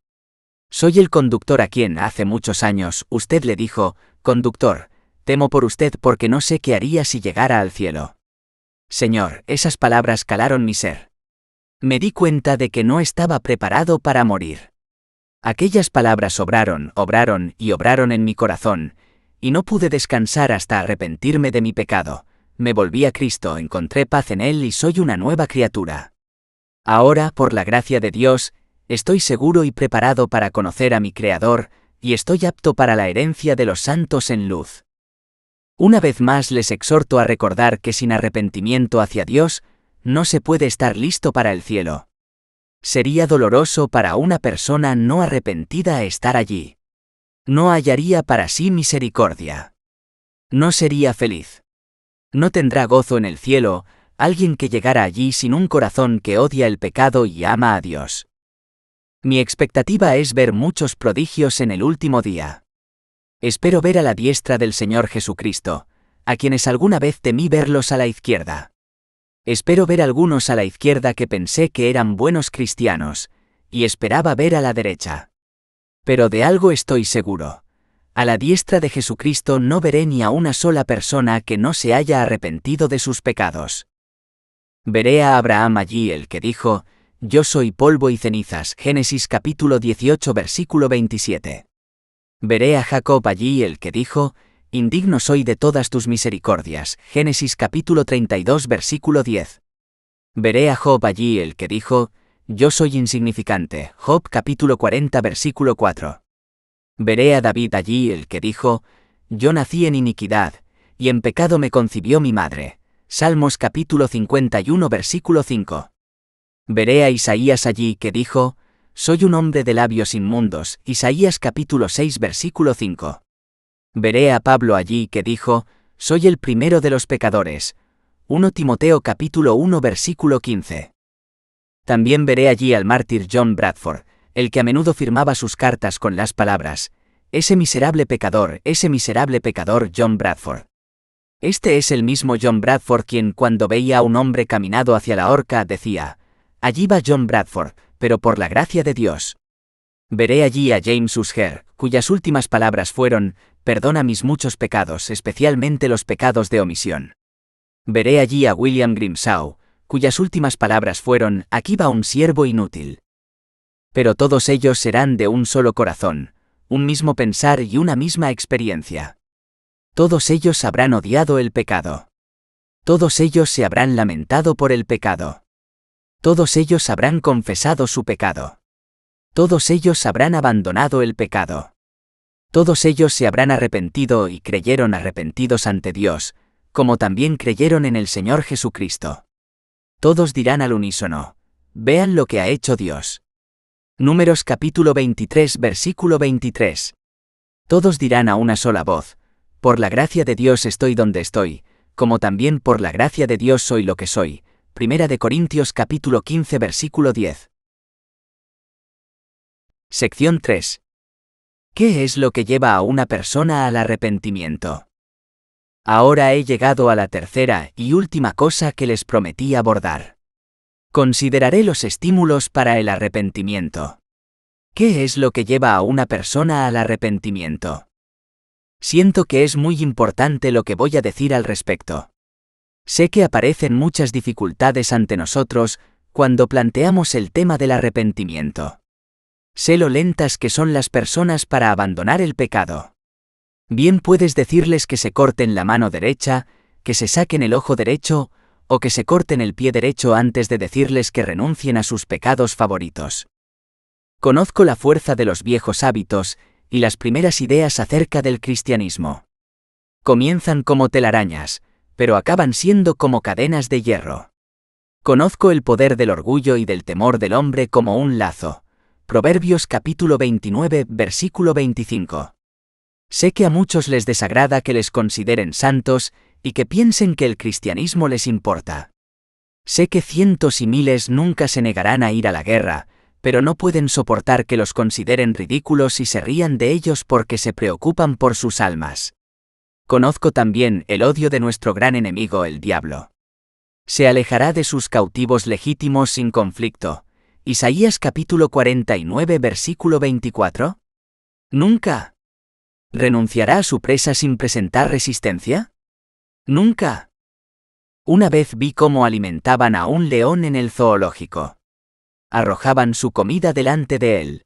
Soy el conductor a quien, hace muchos años, usted le dijo, conductor, temo por usted porque no sé qué haría si llegara al cielo. Señor, esas palabras calaron mi ser. Me di cuenta de que no estaba preparado para morir. Aquellas palabras obraron en mi corazón, y no pude descansar hasta arrepentirme de mi pecado. Me volví a Cristo, encontré paz en Él y soy una nueva criatura. Ahora, por la gracia de Dios, estoy seguro y preparado para conocer a mi Creador, y estoy apto para la herencia de los santos en luz. Una vez más les exhorto a recordar que sin arrepentimiento hacia Dios, no se puede estar listo para el cielo. Sería doloroso para una persona no arrepentida estar allí. No hallaría para sí misericordia. No sería feliz. No tendrá gozo en el cielo alguien que llegara allí sin un corazón que odia el pecado y ama a Dios. Mi expectativa es ver muchos prodigios en el último día. Espero ver a la diestra del Señor Jesucristo, a quienes alguna vez temí verlos a la izquierda. Espero ver algunos a la izquierda que pensé que eran buenos cristianos, y esperaba ver a la derecha. Pero de algo estoy seguro. A la diestra de Jesucristo no veré ni a una sola persona que no se haya arrepentido de sus pecados. Veré a Abraham allí, el que dijo, «Yo soy polvo y cenizas», Génesis capítulo 18 versículo 27. Veré a Jacob allí, el que dijo, «Indigno soy de todas tus misericordias», Génesis capítulo 32 versículo 10. Veré a Job allí, el que dijo, «Yo soy insignificante», Job capítulo 40 versículo 4. Veré a David allí, el que dijo, «Yo nací en iniquidad, y en pecado me concibió mi madre», Salmos capítulo 51 versículo 5. Veré a Isaías allí, que dijo, «Soy un hombre de labios inmundos», Isaías capítulo 6 versículo 5. Veré a Pablo allí, que dijo, «Soy el primero de los pecadores», 1 Timoteo capítulo 1 versículo 15. También veré allí al mártir John Bradford, el que a menudo firmaba sus cartas con las palabras, ese miserable pecador John Bradford». Este es el mismo John Bradford quien, cuando veía a un hombre caminado hacia la horca, decía, «Allí va John Bradford, pero por la gracia de Dios». Veré allí a James Ussher, cuyas últimas palabras fueron, «Perdona mis muchos pecados, especialmente los pecados de omisión». Veré allí a William Grimshaw, cuyas últimas palabras fueron, «Aquí va un siervo inútil». Pero todos ellos serán de un solo corazón, un mismo pensar y una misma experiencia. Todos ellos habrán odiado el pecado. Todos ellos se habrán lamentado por el pecado. Todos ellos habrán confesado su pecado. Todos ellos habrán abandonado el pecado. Todos ellos se habrán arrepentido y creyeron arrepentidos ante Dios, como también creyeron en el Señor Jesucristo. Todos dirán al unísono, «Vean lo que ha hecho Dios». Números capítulo 23 versículo 23. Todos dirán a una sola voz, «Por la gracia de Dios estoy donde estoy, como también por la gracia de Dios soy lo que soy». Primera de Corintios capítulo 15 versículo 10. Sección 3. ¿Qué es lo que lleva a una persona al arrepentimiento? Ahora he llegado a la tercera y última cosa que les prometí abordar. Consideraré los estímulos para el arrepentimiento. ¿Qué es lo que lleva a una persona al arrepentimiento? Siento que es muy importante lo que voy a decir al respecto. Sé que aparecen muchas dificultades ante nosotros cuando planteamos el tema del arrepentimiento. Sé lo lentas que son las personas para abandonar el pecado. Bien puedes decirles que se corten la mano derecha, que se saquen el ojo derecho, o que se corten el pie derecho antes de decirles que renuncien a sus pecados favoritos. Conozco la fuerza de los viejos hábitos y las primeras ideas acerca del cristianismo. Comienzan como telarañas, pero acaban siendo como cadenas de hierro. Conozco el poder del orgullo y del temor del hombre como un lazo. Proverbios capítulo 29, versículo 25. Sé que a muchos les desagrada que les consideren santos y que piensen que el cristianismo les importa. Sé que cientos y miles nunca se negarán a ir a la guerra, pero no pueden soportar que los consideren ridículos y se rían de ellos porque se preocupan por sus almas. Conozco también el odio de nuestro gran enemigo, el diablo. Se alejará de sus cautivos legítimos sin conflicto. Isaías capítulo 49, versículo 24. Nunca. ¿Renunciará a su presa sin presentar resistencia? Nunca. Una vez vi cómo alimentaban a un león en el zoológico. Arrojaban su comida delante de él.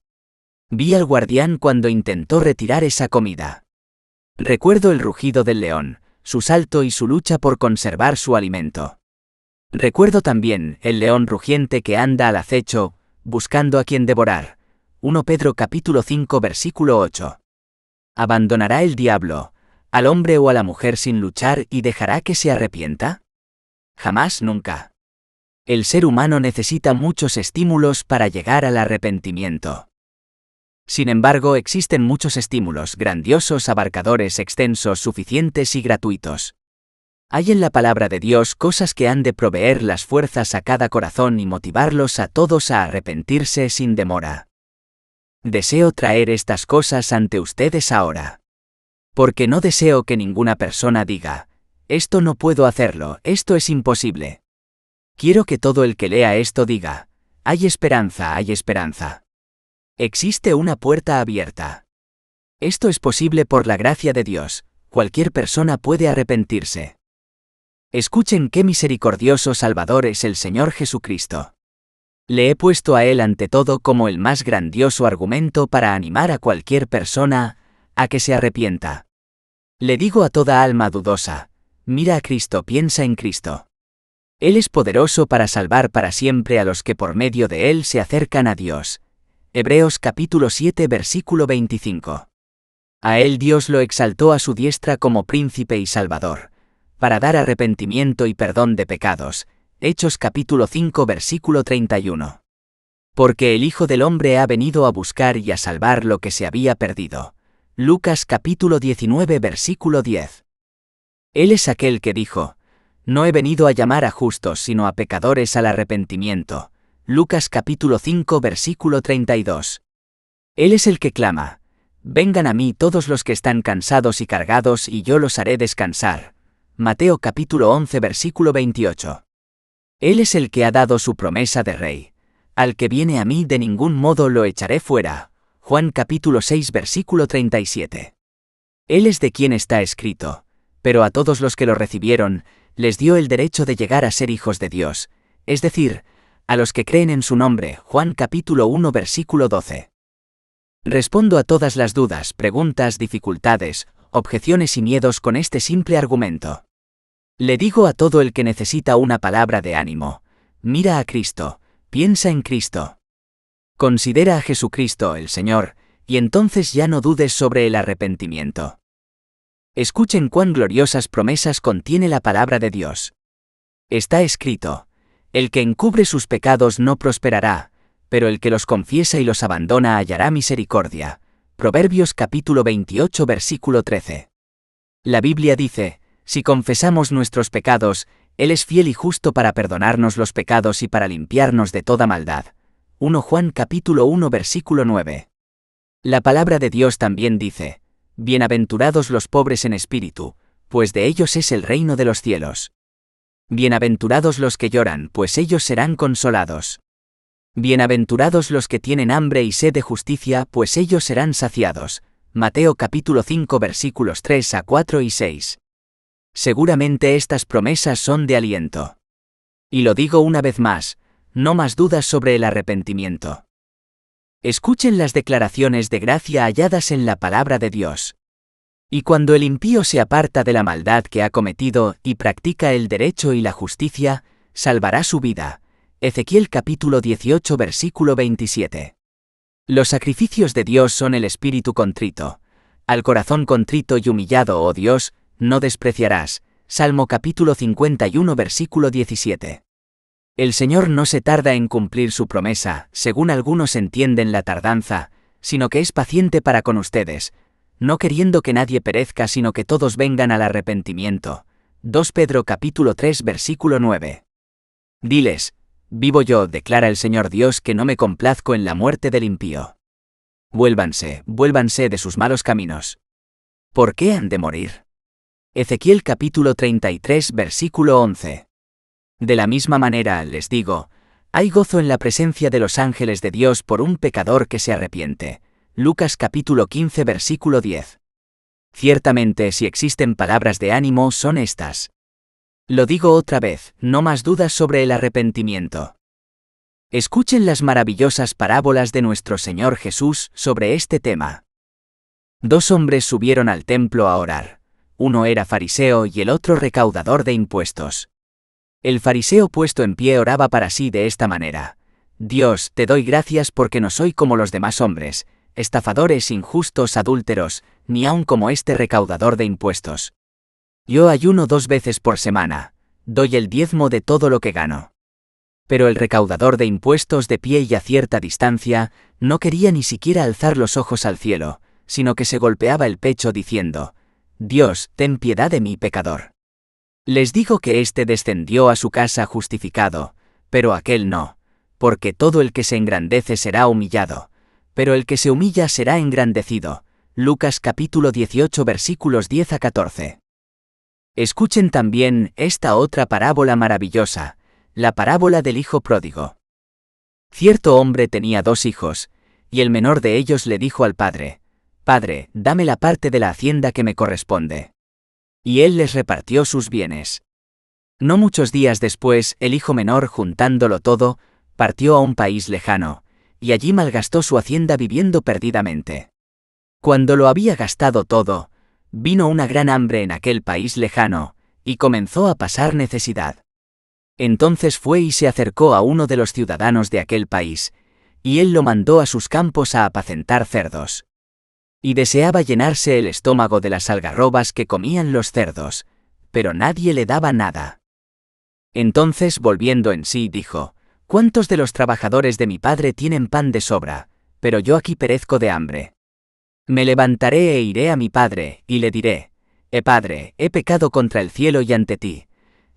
Vi al guardián cuando intentó retirar esa comida. Recuerdo el rugido del león, su salto y su lucha por conservar su alimento. Recuerdo también el león rugiente que anda al acecho, buscando a quien devorar. 1 Pedro capítulo 5 versículo 8. ¿Abandonará el diablo al hombre o a la mujer sin luchar y dejará que se arrepienta? Jamás, nunca. El ser humano necesita muchos estímulos para llegar al arrepentimiento. Sin embargo, existen muchos estímulos grandiosos, abarcadores, extensos, suficientes y gratuitos. Hay en la palabra de Dios cosas que han de proveer las fuerzas a cada corazón y motivarlos a todos a arrepentirse sin demora. Deseo traer estas cosas ante ustedes ahora. Porque no deseo que ninguna persona diga, esto no puedo hacerlo, esto es imposible. Quiero que todo el que lea esto diga, hay esperanza, hay esperanza. Existe una puerta abierta. Esto es posible por la gracia de Dios, cualquier persona puede arrepentirse. Escuchen qué misericordioso Salvador es el Señor Jesucristo. Le he puesto a Él ante todo como el más grandioso argumento para animar a cualquier persona a que se arrepienta. Le digo a toda alma dudosa, mira a Cristo, piensa en Cristo. Él es poderoso para salvar para siempre a los que por medio de Él se acercan a Dios. Hebreos capítulo 7 versículo 25. A Él Dios lo exaltó a su diestra como príncipe y salvador, para dar arrepentimiento y perdón de pecados. Hechos capítulo 5 versículo 31. Porque el Hijo del Hombre ha venido a buscar y a salvar lo que se había perdido. Lucas capítulo 19 versículo 10. Él es aquel que dijo, no he venido a llamar a justos sino a pecadores al arrepentimiento. Lucas capítulo 5 versículo 32. Él es el que clama, vengan a mí todos los que están cansados y cargados y yo los haré descansar. Mateo capítulo 11 versículo 28. Él es el que ha dado su promesa de rey. Al que viene a mí de ningún modo lo echaré fuera. Juan capítulo 6 versículo 37. Él es de quien está escrito, pero a todos los que lo recibieron, les dio el derecho de llegar a ser hijos de Dios, es decir, a los que creen en su nombre. Juan capítulo 1 versículo 12. Respondo a todas las dudas, preguntas, dificultades, objeciones y miedos con este simple argumento. Le digo a todo el que necesita una palabra de ánimo, mira a Cristo, piensa en Cristo. Considera a Jesucristo el Señor, y entonces ya no dudes sobre el arrepentimiento. Escuchen cuán gloriosas promesas contiene la palabra de Dios. Está escrito, el que encubre sus pecados no prosperará, pero el que los confiesa y los abandona hallará misericordia. Proverbios capítulo 28 versículo 13. La Biblia dice, si confesamos nuestros pecados, Él es fiel y justo para perdonarnos los pecados y para limpiarnos de toda maldad. 1 Juan capítulo 1 versículo 9. La palabra de Dios también dice: bienaventurados los pobres en espíritu, pues de ellos es el reino de los cielos. Bienaventurados los que lloran, pues ellos serán consolados. Bienaventurados los que tienen hambre y sed de justicia, pues ellos serán saciados. Mateo capítulo 5 versículos 3 a 4 y 6. Seguramente estas promesas son de aliento. Y lo digo una vez más, no más dudas sobre el arrepentimiento. Escuchen las declaraciones de gracia halladas en la palabra de Dios. Y cuando el impío se aparta de la maldad que ha cometido y practica el derecho y la justicia, salvará su vida. Ezequiel capítulo 18 versículo 27. Los sacrificios de Dios son el espíritu contrito. Al corazón contrito y humillado, oh Dios, no despreciarás. Salmo capítulo 51 versículo 17. El Señor no se tarda en cumplir su promesa, según algunos entienden la tardanza, sino que es paciente para con ustedes, no queriendo que nadie perezca, sino que todos vengan al arrepentimiento. 2 Pedro capítulo 3 versículo 9. Diles: vivo yo, declara el Señor Dios, que no me complazco en la muerte del impío. Vuélvanse de sus malos caminos. ¿Por qué han de morir? Ezequiel capítulo 33 versículo 11. De la misma manera, les digo, hay gozo en la presencia de los ángeles de Dios por un pecador que se arrepiente. Lucas capítulo 15 versículo 10. Ciertamente, si existen palabras de ánimo, son estas. Lo digo otra vez, no más dudas sobre el arrepentimiento. Escuchen las maravillosas parábolas de nuestro Señor Jesús sobre este tema. 2 hombres subieron al templo a orar. Uno era fariseo y el otro recaudador de impuestos. El fariseo, puesto en pie, oraba para sí de esta manera: Dios, te doy gracias porque no soy como los demás hombres, estafadores, injustos, adúlteros, ni aun como este recaudador de impuestos. Yo ayuno 2 veces por semana, doy el diezmo de todo lo que gano. Pero el recaudador de impuestos, de pie y a cierta distancia, no quería ni siquiera alzar los ojos al cielo, sino que se golpeaba el pecho diciendo: Dios, ten piedad de mí, pecador. Les digo que éste descendió a su casa justificado, pero aquel no, porque todo el que se engrandece será humillado, pero el que se humilla será engrandecido. Lucas capítulo 18 versículos 10 a 14. Escuchen también esta otra parábola maravillosa, la parábola del hijo pródigo. Cierto hombre tenía 2 hijos, y el menor de ellos le dijo al padre: Padre, dame la parte de la hacienda que me corresponde. Y él les repartió sus bienes. No muchos días después, el hijo menor, juntándolo todo, partió a un país lejano, y allí malgastó su hacienda viviendo perdidamente. Cuando lo había gastado todo, vino una gran hambre en aquel país lejano, y comenzó a pasar necesidad. Entonces fue y se acercó a uno de los ciudadanos de aquel país, y él lo mandó a sus campos a apacentar cerdos. Y deseaba llenarse el estómago de las algarrobas que comían los cerdos, pero nadie le daba nada. Entonces, volviendo en sí, dijo: ¿Cuántos de los trabajadores de mi padre tienen pan de sobra, pero yo aquí perezco de hambre? Me levantaré e iré a mi padre, y le diré: Padre, he pecado contra el cielo y ante ti.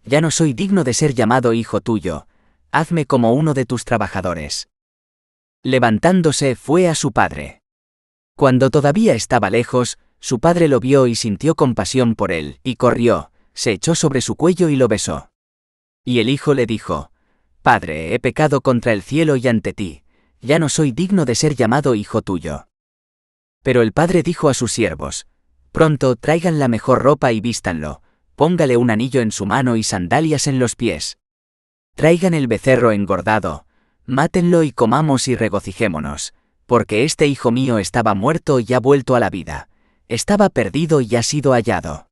Ya no soy digno de ser llamado hijo tuyo, hazme como uno de tus trabajadores. Levantándose, fue a su padre. Cuando todavía estaba lejos, su padre lo vio y sintió compasión por él, y corrió, se echó sobre su cuello y lo besó. Y el hijo le dijo: Padre, he pecado contra el cielo y ante ti, ya no soy digno de ser llamado hijo tuyo. Pero el padre dijo a sus siervos: Pronto, traigan la mejor ropa y vístanlo, póngale un anillo en su mano y sandalias en los pies. Traigan el becerro engordado, mátenlo y comamos y regocijémonos. Porque este hijo mío estaba muerto y ha vuelto a la vida, estaba perdido y ha sido hallado.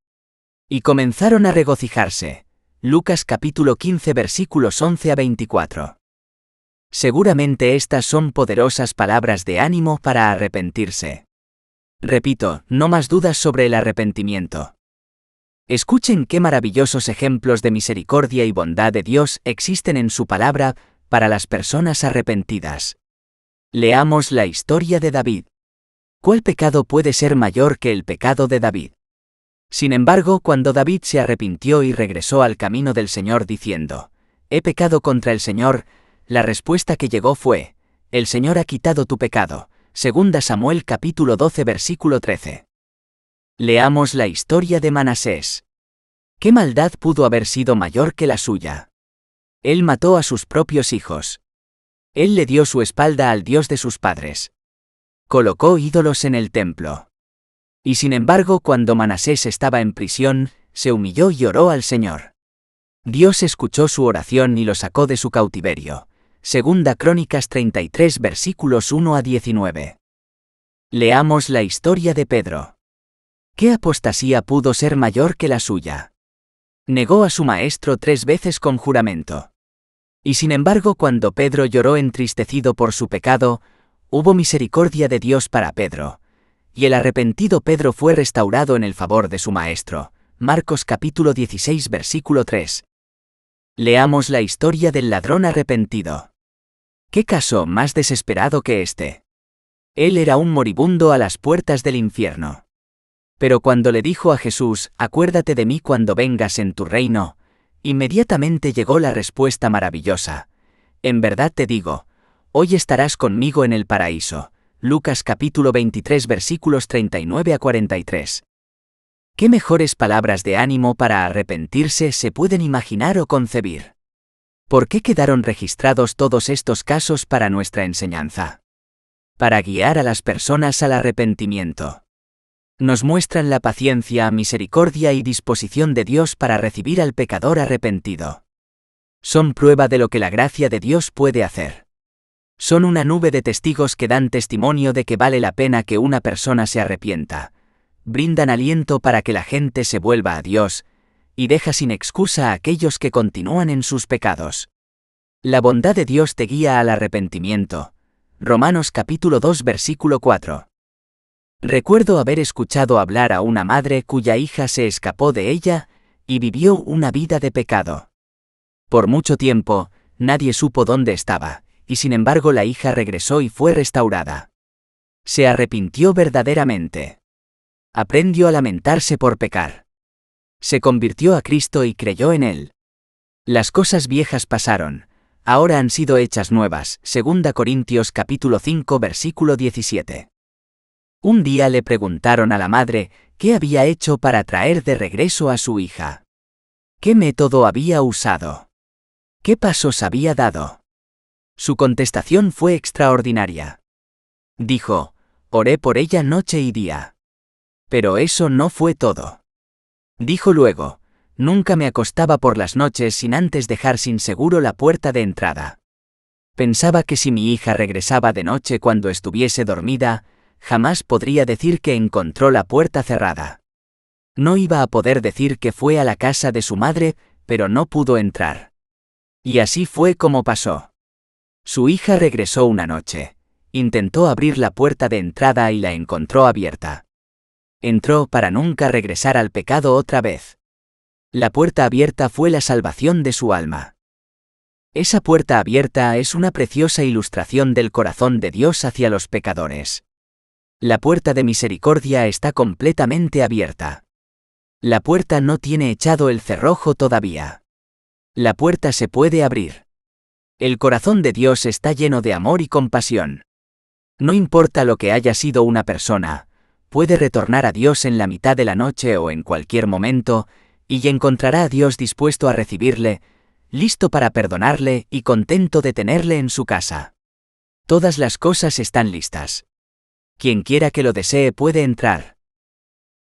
Y comenzaron a regocijarse. Lucas capítulo 15 versículos 11 a 24. Seguramente estas son poderosas palabras de ánimo para arrepentirse. Repito, no más dudas sobre el arrepentimiento. Escuchen qué maravillosos ejemplos de misericordia y bondad de Dios existen en su palabra para las personas arrepentidas. Leamos la historia de David. ¿Cuál pecado puede ser mayor que el pecado de David? Sin embargo, cuando David se arrepintió y regresó al camino del Señor diciendo: He pecado contra el Señor, la respuesta que llegó fue: El Señor ha quitado tu pecado, 2 Samuel capítulo 12 versículo 13. Leamos la historia de Manasés. ¿Qué maldad pudo haber sido mayor que la suya? Él mató a sus propios hijos. Él le dio su espalda al Dios de sus padres. Colocó ídolos en el templo. Y sin embargo, cuando Manasés estaba en prisión, se humilló y oró al Señor. Dios escuchó su oración y lo sacó de su cautiverio. Segunda Crónicas 33 versículos 1 a 19. Leamos la historia de Pedro. ¿Qué apostasía pudo ser mayor que la suya? Negó a su maestro 3 veces con juramento. Y sin embargo, cuando Pedro lloró entristecido por su pecado, hubo misericordia de Dios para Pedro. Y el arrepentido Pedro fue restaurado en el favor de su maestro. Marcos capítulo 16 versículo 3. Leamos la historia del ladrón arrepentido. ¿Qué caso más desesperado que este? Él era un moribundo a las puertas del infierno. Pero cuando le dijo a Jesús, acuérdate de mí cuando vengas en tu reino, inmediatamente llegó la respuesta maravillosa. En verdad te digo, hoy estarás conmigo en el paraíso. Lucas capítulo 23 versículos 39 a 43. ¿Qué mejores palabras de ánimo para arrepentirse se pueden imaginar o concebir? ¿Por qué quedaron registrados todos estos casos para nuestra enseñanza? Para guiar a las personas al arrepentimiento. Nos muestran la paciencia, misericordia y disposición de Dios para recibir al pecador arrepentido. Son prueba de lo que la gracia de Dios puede hacer. Son una nube de testigos que dan testimonio de que vale la pena que una persona se arrepienta. Brindan aliento para que la gente se vuelva a Dios, y deja sin excusa a aquellos que continúan en sus pecados. La bondad de Dios te guía al arrepentimiento. Romanos capítulo 2 versículo 4. Recuerdo haber escuchado hablar a una madre cuya hija se escapó de ella, y vivió una vida de pecado. Por mucho tiempo, nadie supo dónde estaba, y sin embargo la hija regresó y fue restaurada. Se arrepintió verdaderamente. Aprendió a lamentarse por pecar. Se convirtió a Cristo y creyó en Él. Las cosas viejas pasaron, ahora han sido hechas nuevas. 2 Corintios capítulo 5 versículo 17. Un día le preguntaron a la madre qué había hecho para traer de regreso a su hija. ¿Qué método había usado? ¿Qué pasos había dado? Su contestación fue extraordinaria. Dijo, oré por ella noche y día. Pero eso no fue todo. Dijo luego, nunca me acostaba por las noches sin antes dejar sin seguro la puerta de entrada. Pensaba que si mi hija regresaba de noche cuando estuviese dormida, jamás podría decir que encontró la puerta cerrada. No iba a poder decir que fue a la casa de su madre, pero no pudo entrar. Y así fue como pasó. Su hija regresó una noche, intentó abrir la puerta de entrada y la encontró abierta. Entró para nunca regresar al pecado otra vez. La puerta abierta fue la salvación de su alma. Esa puerta abierta es una preciosa ilustración del corazón de Dios hacia los pecadores. La puerta de misericordia está completamente abierta. La puerta no tiene echado el cerrojo todavía. La puerta se puede abrir. El corazón de Dios está lleno de amor y compasión. No importa lo que haya sido una persona, puede retornar a Dios en la mitad de la noche o en cualquier momento, y encontrará a Dios dispuesto a recibirle, listo para perdonarle y contento de tenerle en su casa. Todas las cosas están listas. Quien quiera que lo desee puede entrar.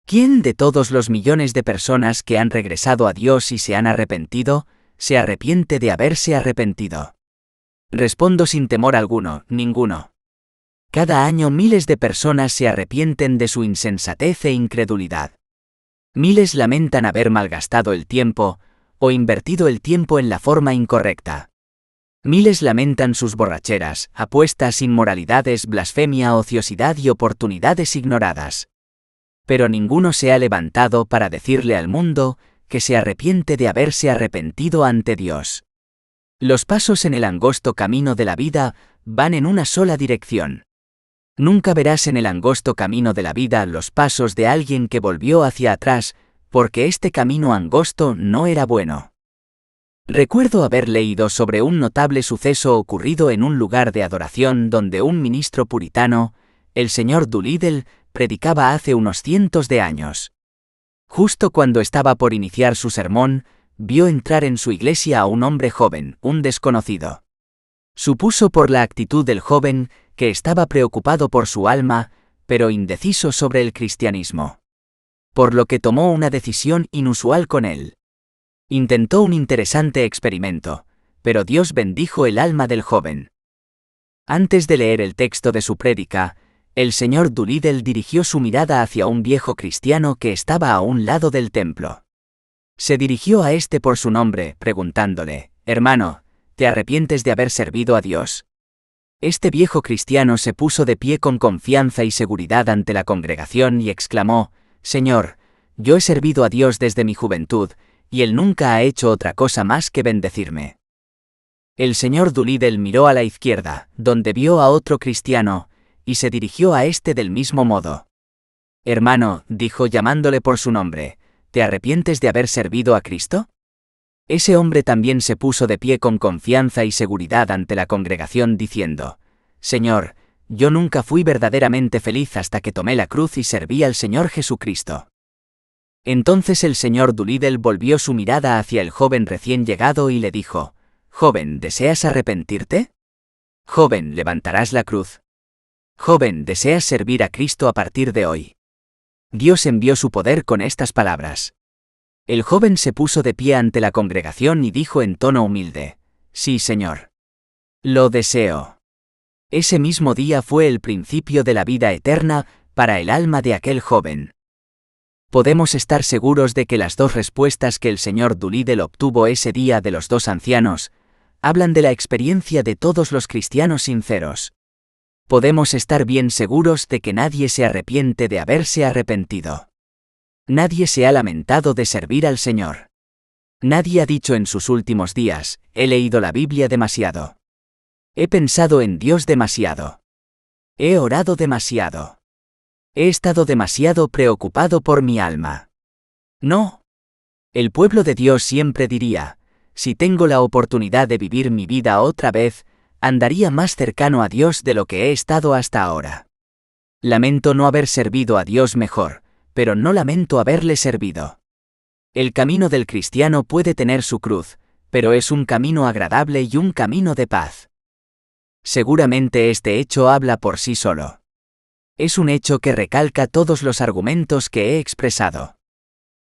¿Quién de todos los millones de personas que han regresado a Dios y se han arrepentido, se arrepiente de haberse arrepentido? Respondo sin temor alguno, ninguno. Cada año miles de personas se arrepienten de su insensatez e incredulidad. Miles lamentan haber malgastado el tiempo, o invertido el tiempo en la forma incorrecta. Miles lamentan sus borracheras, apuestas, inmoralidades, blasfemia, ociosidad y oportunidades ignoradas. Pero ninguno se ha levantado para decirle al mundo que se arrepiente de haberse arrepentido ante Dios. Los pasos en el angosto camino de la vida van en una sola dirección. Nunca verás en el angosto camino de la vida los pasos de alguien que volvió hacia atrás, porque este camino angosto no era bueno. Recuerdo haber leído sobre un notable suceso ocurrido en un lugar de adoración donde un ministro puritano, El señor Doolittle predicaba hace unos cientos de años. Justo cuando estaba por iniciar su sermón, vio entrar en su iglesia a un hombre joven, un desconocido. Supuso por la actitud del joven que estaba preocupado por su alma, pero indeciso sobre el cristianismo. Por lo que tomó una decisión inusual con él. Intentó un interesante experimento, pero Dios bendijo el alma del joven. Antes de leer el texto de su prédica, el señor Doolittle dirigió su mirada hacia un viejo cristiano que estaba a un lado del templo. Se dirigió a este por su nombre, preguntándole: «Hermano, ¿te arrepientes de haber servido a Dios?». Este viejo cristiano se puso de pie con confianza y seguridad ante la congregación y exclamó: «Señor, yo he servido a Dios desde mi juventud, y Él nunca ha hecho otra cosa más que bendecirme». El señor Doolittle miró a la izquierda, donde vio a otro cristiano, y se dirigió a este del mismo modo. «Hermano», dijo llamándole por su nombre, «¿te arrepientes de haber servido a Cristo?». Ese hombre también se puso de pie con confianza y seguridad ante la congregación diciendo: «Señor, yo nunca fui verdaderamente feliz hasta que tomé la cruz y serví al Señor Jesucristo». Entonces el señor Doolittle volvió su mirada hacia el joven recién llegado y le dijo: «Joven, ¿deseas arrepentirte? Joven, ¿levantarás la cruz? Joven, ¿deseas servir a Cristo a partir de hoy?». Dios envió su poder con estas palabras. El joven se puso de pie ante la congregación y dijo en tono humilde: «Sí, Señor. Lo deseo». Ese mismo día fue el principio de la vida eterna para el alma de aquel joven. Podemos estar seguros de que las dos respuestas que el señor Doolittle obtuvo ese día de los dos ancianos hablan de la experiencia de todos los cristianos sinceros. Podemos estar bien seguros de que nadie se arrepiente de haberse arrepentido. Nadie se ha lamentado de servir al Señor. Nadie ha dicho en sus últimos días: «He leído la Biblia demasiado. He pensado en Dios demasiado. He orado demasiado. He estado demasiado preocupado por mi alma». No. El pueblo de Dios siempre diría: «Si tengo la oportunidad de vivir mi vida otra vez, andaría más cercano a Dios de lo que he estado hasta ahora. Lamento no haber servido a Dios mejor, pero no lamento haberle servido». El camino del cristiano puede tener su cruz, pero es un camino agradable y un camino de paz. Seguramente este hecho habla por sí solo. Es un hecho que recalca todos los argumentos que he expresado.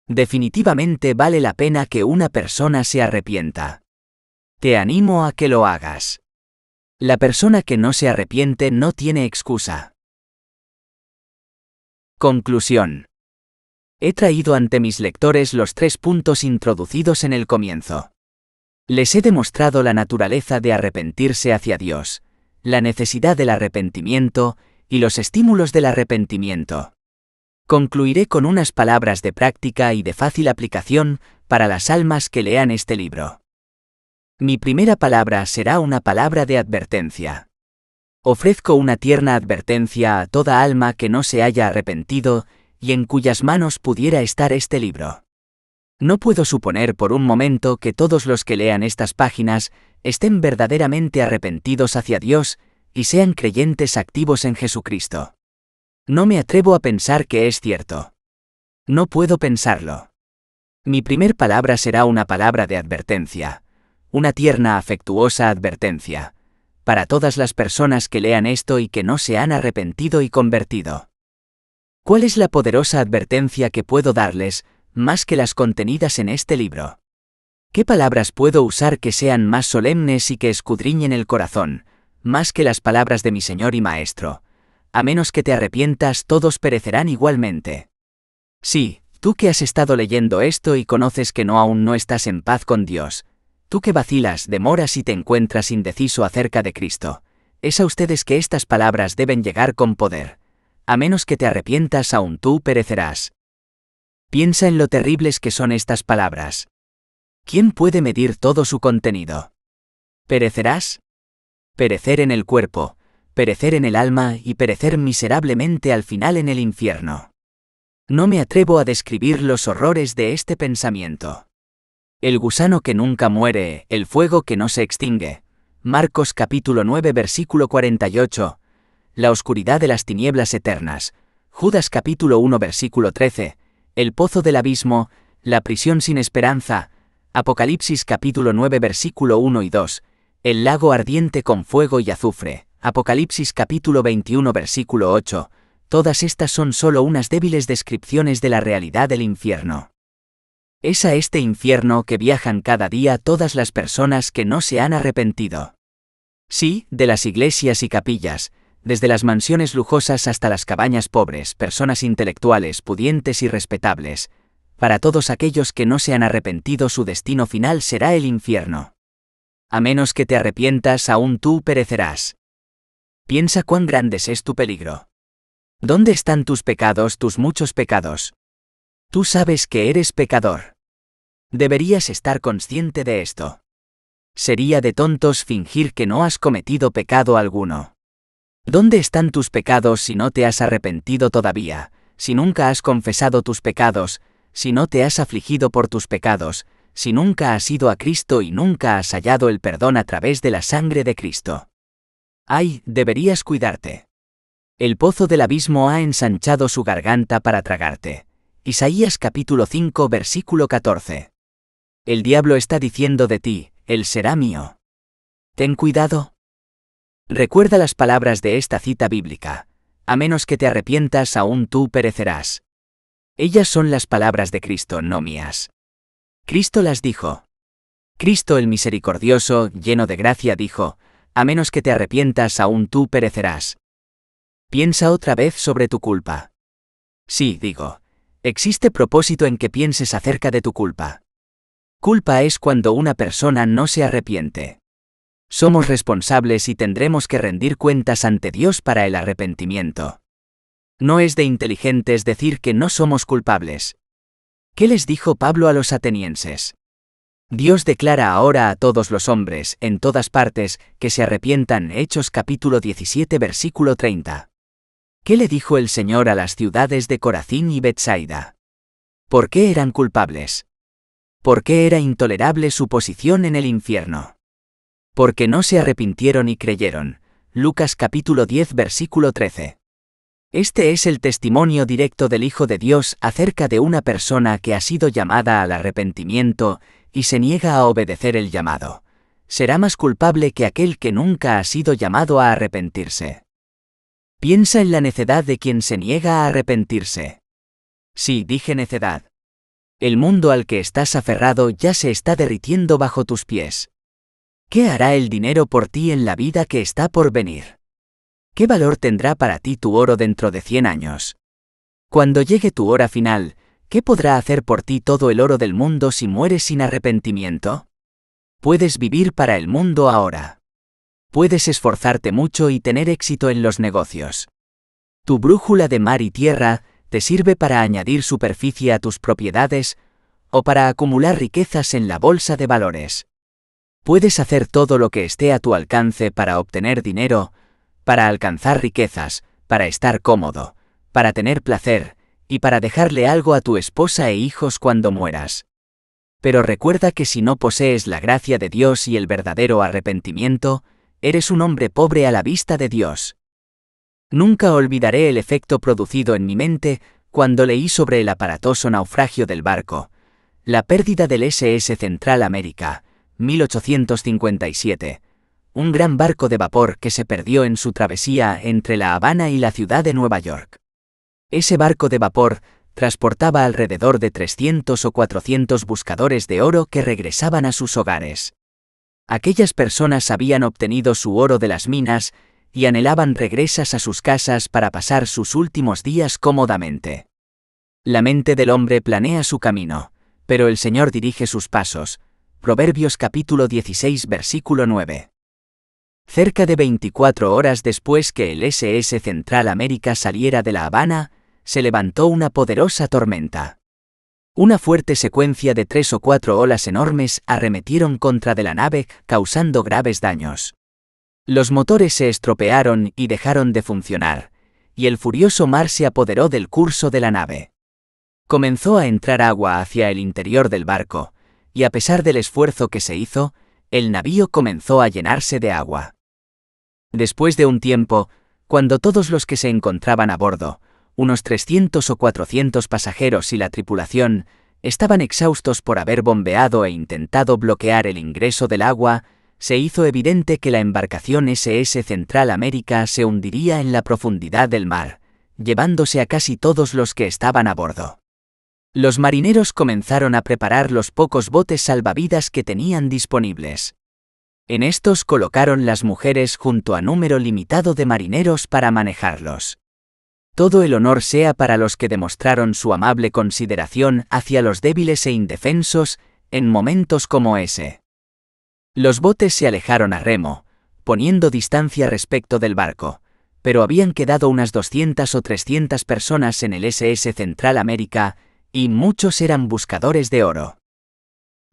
Definitivamente vale la pena que una persona se arrepienta. Te animo a que lo hagas. La persona que no se arrepiente no tiene excusa. Conclusión. He traído ante mis lectores los 3 puntos introducidos en el comienzo. Les he demostrado la naturaleza de arrepentirse hacia Dios, la necesidad del arrepentimiento y los estímulos del arrepentimiento. Concluiré con unas palabras de práctica y de fácil aplicación para las almas que lean este libro. Mi primera palabra será una palabra de advertencia. Ofrezco una tierna advertencia a toda alma que no se haya arrepentido y en cuyas manos pudiera estar este libro. No puedo suponer por un momento que todos los que lean estas páginas estén verdaderamente arrepentidos hacia Dios y sean creyentes activos en Jesucristo. No me atrevo a pensar que es cierto. No puedo pensarlo. Mi primer palabra será una palabra de advertencia, una tierna, afectuosa advertencia, para todas las personas que lean esto y que no se han arrepentido y convertido. ¿Cuál es la poderosa advertencia que puedo darles, más que las contenidas en este libro? ¿Qué palabras puedo usar que sean más solemnes y que escudriñen el corazón, más que las palabras de mi Señor y Maestro? A menos que te arrepientas, todos perecerán igualmente. Sí, tú que has estado leyendo esto y conoces que aún no estás en paz con Dios, tú que vacilas, demoras y te encuentras indeciso acerca de Cristo, es a ustedes que estas palabras deben llegar con poder. A menos que te arrepientas, aún tú perecerás. Piensa en lo terribles que son estas palabras. ¿Quién puede medir todo su contenido? ¿Perecerás? Perecer en el cuerpo, perecer en el alma y perecer miserablemente al final en el infierno. No me atrevo a describir los horrores de este pensamiento. El gusano que nunca muere, el fuego que no se extingue. Marcos capítulo 9 versículo 48. la oscuridad de las tinieblas eternas. Judas capítulo 1 versículo 13, el pozo del abismo, la prisión sin esperanza. Apocalipsis capítulo 9 versículo 1 y 2, el lago ardiente con fuego y azufre. Apocalipsis capítulo 21 versículo 8, todas estas son solo unas débiles descripciones de la realidad del infierno. Es a este infierno que viajan cada día todas las personas que no se han arrepentido. Sí, de las iglesias y capillas, desde las mansiones lujosas hasta las cabañas pobres, personas intelectuales, pudientes y respetables. Para todos aquellos que no se han arrepentido, su destino final será el infierno. A menos que te arrepientas, aún tú perecerás. Piensa cuán grande es tu peligro. ¿Dónde están tus pecados, tus muchos pecados? Tú sabes que eres pecador. Deberías estar consciente de esto. Sería de tontos fingir que no has cometido pecado alguno. ¿Dónde están tus pecados si no te has arrepentido todavía, si nunca has confesado tus pecados, si no te has afligido por tus pecados, si nunca has ido a Cristo y nunca has hallado el perdón a través de la sangre de Cristo? ¡Ay, deberías cuidarte! El pozo del abismo ha ensanchado su garganta para tragarte. Isaías capítulo 5 versículo 14. El diablo está diciendo de ti, él será mío. Ten cuidado. Recuerda las palabras de esta cita bíblica. A menos que te arrepientas, aún tú perecerás. Ellas son las palabras de Cristo, no mías. Cristo las dijo. Cristo el misericordioso, lleno de gracia, dijo, a menos que te arrepientas, aún tú perecerás. Piensa otra vez sobre tu culpa. Sí, digo, existe propósito en que pienses acerca de tu culpa. Culpa es cuando una persona no se arrepiente. Somos responsables y tendremos que rendir cuentas ante Dios para el arrepentimiento. No es de inteligentes decir que no somos culpables. ¿Qué les dijo Pablo a los atenienses? Dios declara ahora a todos los hombres, en todas partes, que se arrepientan. Hechos capítulo 17 versículo 30. ¿Qué le dijo el Señor a las ciudades de Corazín y Betsaida? ¿Por qué eran culpables? ¿Por qué era intolerable su posición en el infierno? Porque no se arrepintieron y creyeron. Lucas capítulo 10 versículo 13. Este es el testimonio directo del Hijo de Dios acerca de una persona que ha sido llamada al arrepentimiento y se niega a obedecer el llamado. Será más culpable que aquel que nunca ha sido llamado a arrepentirse. Piensa en la necedad de quien se niega a arrepentirse. Sí, dije necedad. El mundo al que estás aferrado ya se está derritiendo bajo tus pies. ¿Qué hará el dinero por ti en la vida que está por venir? ¿Qué valor tendrá para ti tu oro dentro de 100 años? Cuando llegue tu hora final, ¿qué podrá hacer por ti todo el oro del mundo si mueres sin arrepentimiento? Puedes vivir para el mundo ahora. Puedes esforzarte mucho y tener éxito en los negocios. Tu brújula de mar y tierra te sirve para añadir superficie a tus propiedades o para acumular riquezas en la bolsa de valores. Puedes hacer todo lo que esté a tu alcance para obtener dinero, para alcanzar riquezas, para estar cómodo, para tener placer y para dejarle algo a tu esposa e hijos cuando mueras. Pero recuerda que si no posees la gracia de Dios y el verdadero arrepentimiento, eres un hombre pobre a la vista de Dios. Nunca olvidaré el efecto producido en mi mente cuando leí sobre el aparatoso naufragio del barco, la pérdida del SS Central América, 1857, un gran barco de vapor que se perdió en su travesía entre La Habana y la ciudad de Nueva York. Ese barco de vapor transportaba alrededor de 300 o 400 buscadores de oro que regresaban a sus hogares. Aquellas personas habían obtenido su oro de las minas y anhelaban regresas a sus casas para pasar sus últimos días cómodamente. La mente del hombre planea su camino, pero el Señor dirige sus pasos. Proverbios capítulo 16 versículo 9. Cerca de 24 horas después que el SS Central América saliera de La Habana, se levantó una poderosa tormenta. Una fuerte secuencia de 3 o 4 olas enormes arremetieron contra de la nave, causando graves daños. Los motores se estropearon y dejaron de funcionar, y el furioso mar se apoderó del curso de la nave. Comenzó a entrar agua hacia el interior del barco, y a pesar del esfuerzo que se hizo, el navío comenzó a llenarse de agua. Después de un tiempo, Cuando todos los que se encontraban a bordo, unos 300 o 400 pasajeros y la tripulación, estaban exhaustos por haber bombeado e intentado bloquear el ingreso del agua, se hizo evidente que la embarcación SS Central América se hundiría en la profundidad del mar, llevándose a casi todos los que estaban a bordo. Los marineros comenzaron a preparar los pocos botes salvavidas que tenían disponibles. En estos colocaron las mujeres junto a número limitado de marineros para manejarlos. Todo el honor sea para los que demostraron su amable consideración hacia los débiles e indefensos en momentos como ese. Los botes se alejaron a remo, poniendo distancia respecto del barco, pero habían quedado unas 200 o 300 personas en el SS Central América, y muchos eran buscadores de oro.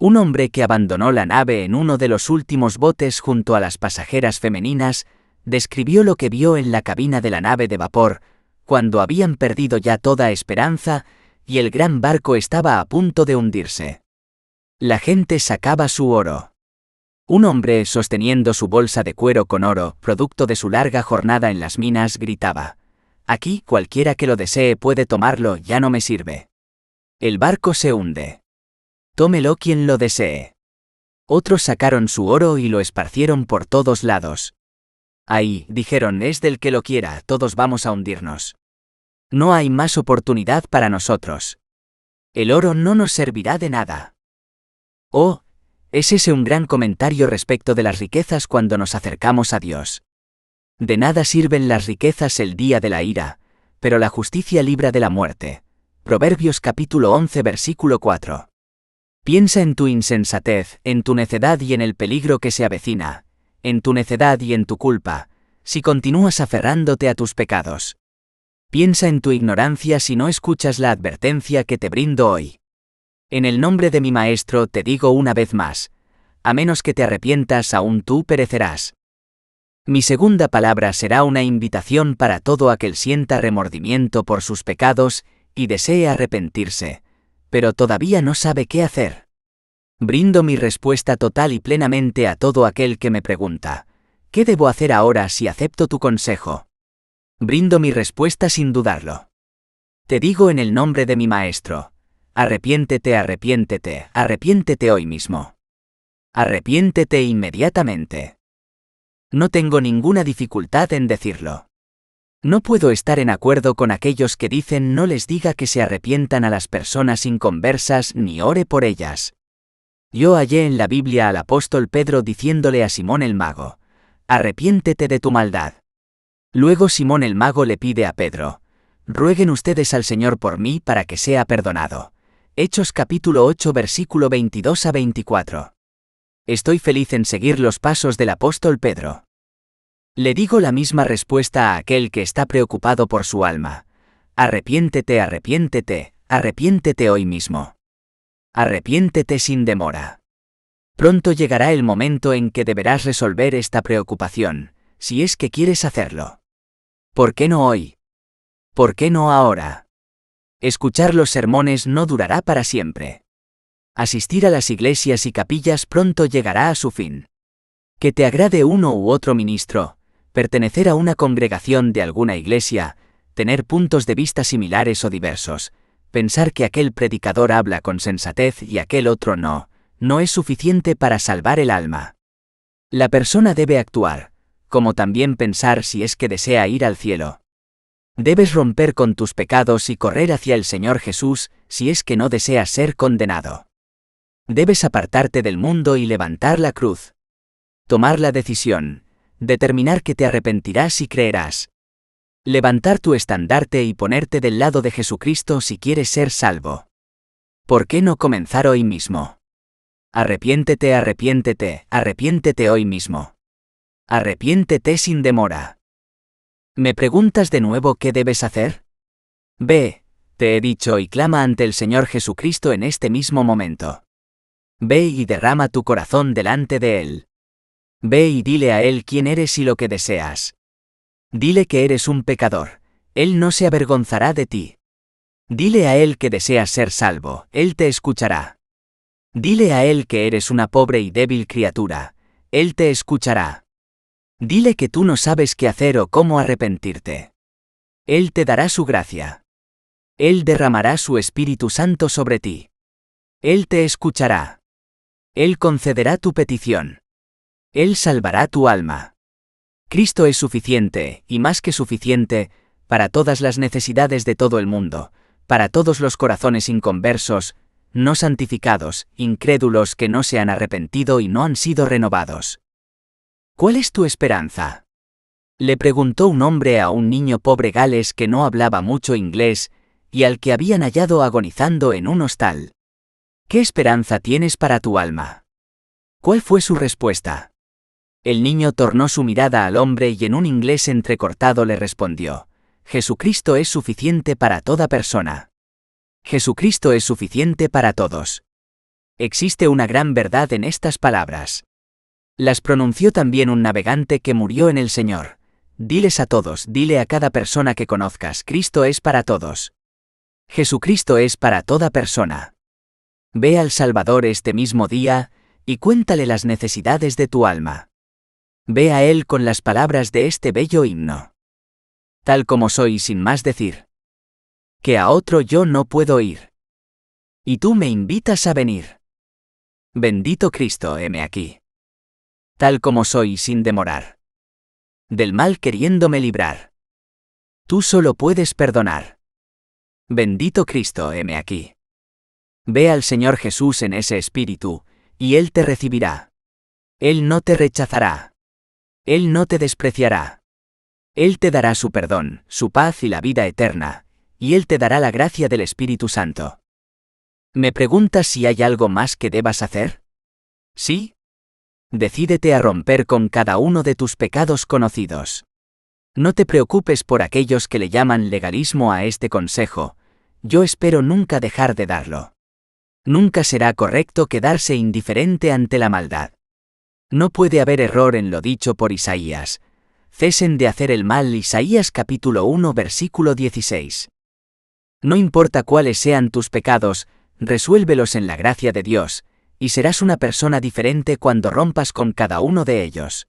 Un hombre que abandonó la nave en uno de los últimos botes junto a las pasajeras femeninas, describió lo que vio en la cabina de la nave de vapor, cuando habían perdido ya toda esperanza y el gran barco estaba a punto de hundirse. La gente sacaba su oro. Un hombre, sosteniendo su bolsa de cuero con oro, producto de su larga jornada en las minas, gritaba: «Aquí cualquiera que lo desee puede tomarlo, ya no me sirve. El barco se hunde. Tómelo quien lo desee». Otros sacaron su oro y lo esparcieron por todos lados. «Ahí», dijeron, «es del que lo quiera, todos vamos a hundirnos. No hay más oportunidad para nosotros. El oro no nos servirá de nada». Oh, ¿es ese un gran comentario respecto de las riquezas cuando nos acercamos a Dios? De nada sirven las riquezas el día de la ira, pero la justicia libra de la muerte. Proverbios capítulo 11 versículo 4. Piensa en tu insensatez, en tu necedad y en el peligro que se avecina, en tu necedad y en tu culpa, si continúas aferrándote a tus pecados. Piensa en tu ignorancia si no escuchas la advertencia que te brindo hoy. En el nombre de mi Maestro te digo una vez más, a menos que te arrepientas aún tú perecerás. Mi segunda palabra será una invitación para todo aquel sienta remordimiento por sus pecados y desee arrepentirse, pero todavía no sabe qué hacer. Brindo mi respuesta total y plenamente a todo aquel que me pregunta, ¿qué debo hacer ahora si acepto tu consejo? Brindo mi respuesta sin dudarlo. Te digo en el nombre de mi Maestro, arrepiéntete, arrepiéntete, arrepiéntete hoy mismo. Arrepiéntete inmediatamente. No tengo ninguna dificultad en decirlo. No puedo estar en acuerdo con aquellos que dicen no les diga que se arrepientan a las personas inconversas ni ore por ellas. Yo hallé en la Biblia al apóstol Pedro diciéndole a Simón el mago, arrepiéntete de tu maldad. Luego Simón el mago le pide a Pedro, rueguen ustedes al Señor por mí para que sea perdonado. Hechos capítulo 8 versículo 22 a 24. Estoy feliz en seguir los pasos del apóstol Pedro. Le digo la misma respuesta a aquel que está preocupado por su alma. Arrepiéntete, arrepiéntete, arrepiéntete hoy mismo. Arrepiéntete sin demora. Pronto llegará el momento en que deberás resolver esta preocupación, si es que quieres hacerlo. ¿Por qué no hoy? ¿Por qué no ahora? Escuchar los sermones no durará para siempre. Asistir a las iglesias y capillas pronto llegará a su fin. Que te agrade uno u otro ministro, pertenecer a una congregación de alguna iglesia, tener puntos de vista similares o diversos, pensar que aquel predicador habla con sensatez y aquel otro no, no es suficiente para salvar el alma. La persona debe actuar, como también pensar si es que desea ir al cielo. Debes romper con tus pecados y correr hacia el Señor Jesús si es que no deseas ser condenado. Debes apartarte del mundo y levantar la cruz. Tomar la decisión, determinar que te arrepentirás y creerás. Levantar tu estandarte y ponerte del lado de Jesucristo si quieres ser salvo. ¿Por qué no comenzar hoy mismo? Arrepiéntete, arrepiéntete, arrepiéntete hoy mismo. Arrepiéntete sin demora. ¿Me preguntas de nuevo qué debes hacer? Ve, te he dicho, y clama ante el Señor Jesucristo en este mismo momento. Ve y derrama tu corazón delante de Él. Ve y dile a Él quién eres y lo que deseas. Dile que eres un pecador, Él no se avergonzará de ti. Dile a Él que deseas ser salvo, Él te escuchará. Dile a Él que eres una pobre y débil criatura, Él te escuchará. Dile que tú no sabes qué hacer o cómo arrepentirte. Él te dará su gracia. Él derramará su Espíritu Santo sobre ti. Él te escuchará. Él concederá tu petición. Él salvará tu alma. Cristo es suficiente, y más que suficiente, para todas las necesidades de todo el mundo, para todos los corazones inconversos, no santificados, incrédulos que no se han arrepentido y no han sido renovados. ¿Cuál es tu esperanza? Le preguntó un hombre a un niño pobre gales que no hablaba mucho inglés y al que habían hallado agonizando en un hostal. ¿Qué esperanza tienes para tu alma? ¿Cuál fue su respuesta? El niño tornó su mirada al hombre y en un inglés entrecortado le respondió: Jesucristo es suficiente para toda persona. Jesucristo es suficiente para todos. Existe una gran verdad en estas palabras. Las pronunció también un navegante que murió en el Señor. Diles a todos, dile a cada persona que conozcas, Cristo es para todos. Jesucristo es para toda persona. Ve al Salvador este mismo día y cuéntale las necesidades de tu alma. Ve a Él con las palabras de este bello himno. Tal como soy sin más decir. Que a otro yo no puedo ir. Y tú me invitas a venir. Bendito Cristo, heme aquí. Tal como soy sin demorar. Del mal queriéndome librar. Tú solo puedes perdonar. Bendito Cristo, heme aquí. Ve al Señor Jesús en ese espíritu, y Él te recibirá. Él no te rechazará. Él no te despreciará. Él te dará su perdón, su paz y la vida eterna, y Él te dará la gracia del Espíritu Santo. ¿Me preguntas si hay algo más que debas hacer? ¿Sí? Decídete a romper con cada uno de tus pecados conocidos. No te preocupes por aquellos que le llaman legalismo a este consejo, yo espero nunca dejar de darlo. Nunca será correcto quedarse indiferente ante la maldad. No puede haber error en lo dicho por Isaías. Cesen de hacer el mal. Isaías capítulo 1 versículo 16. No importa cuáles sean tus pecados, resuélvelos en la gracia de Dios, y serás una persona diferente cuando rompas con cada uno de ellos.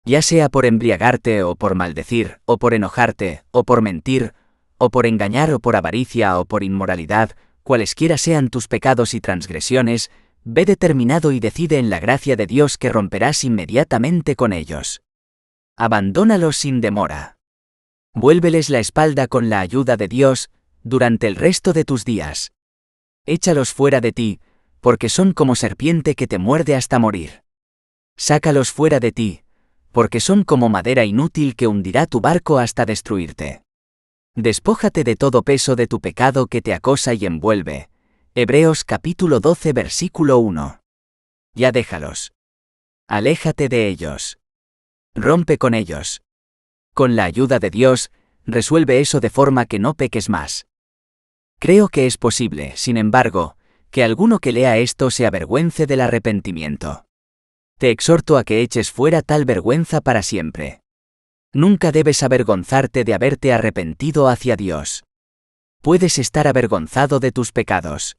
Ya sea por embriagarte o por maldecir, o por enojarte, o por mentir, o por engañar o por avaricia o por inmoralidad, cualesquiera sean tus pecados y transgresiones, ve determinado y decide en la gracia de Dios que romperás inmediatamente con ellos. Abandónalos sin demora. Vuélveles la espalda con la ayuda de Dios, durante el resto de tus días. Échalos fuera de ti, porque son como serpiente que te muerde hasta morir. Sácalos fuera de ti, porque son como madera inútil que hundirá tu barco hasta destruirte. Despójate de todo peso de tu pecado que te acosa y envuelve. Hebreos capítulo 12 versículo 1. Ya déjalos. Aléjate de ellos. Rompe con ellos. Con la ayuda de Dios, resuelve eso de forma que no peques más. Creo que es posible, sin embargo, que alguno que lea esto se avergüence del arrepentimiento. Te exhorto a que eches fuera tal vergüenza para siempre. Nunca debes avergonzarte de haberte arrepentido hacia Dios. Puedes estar avergonzado de tus pecados.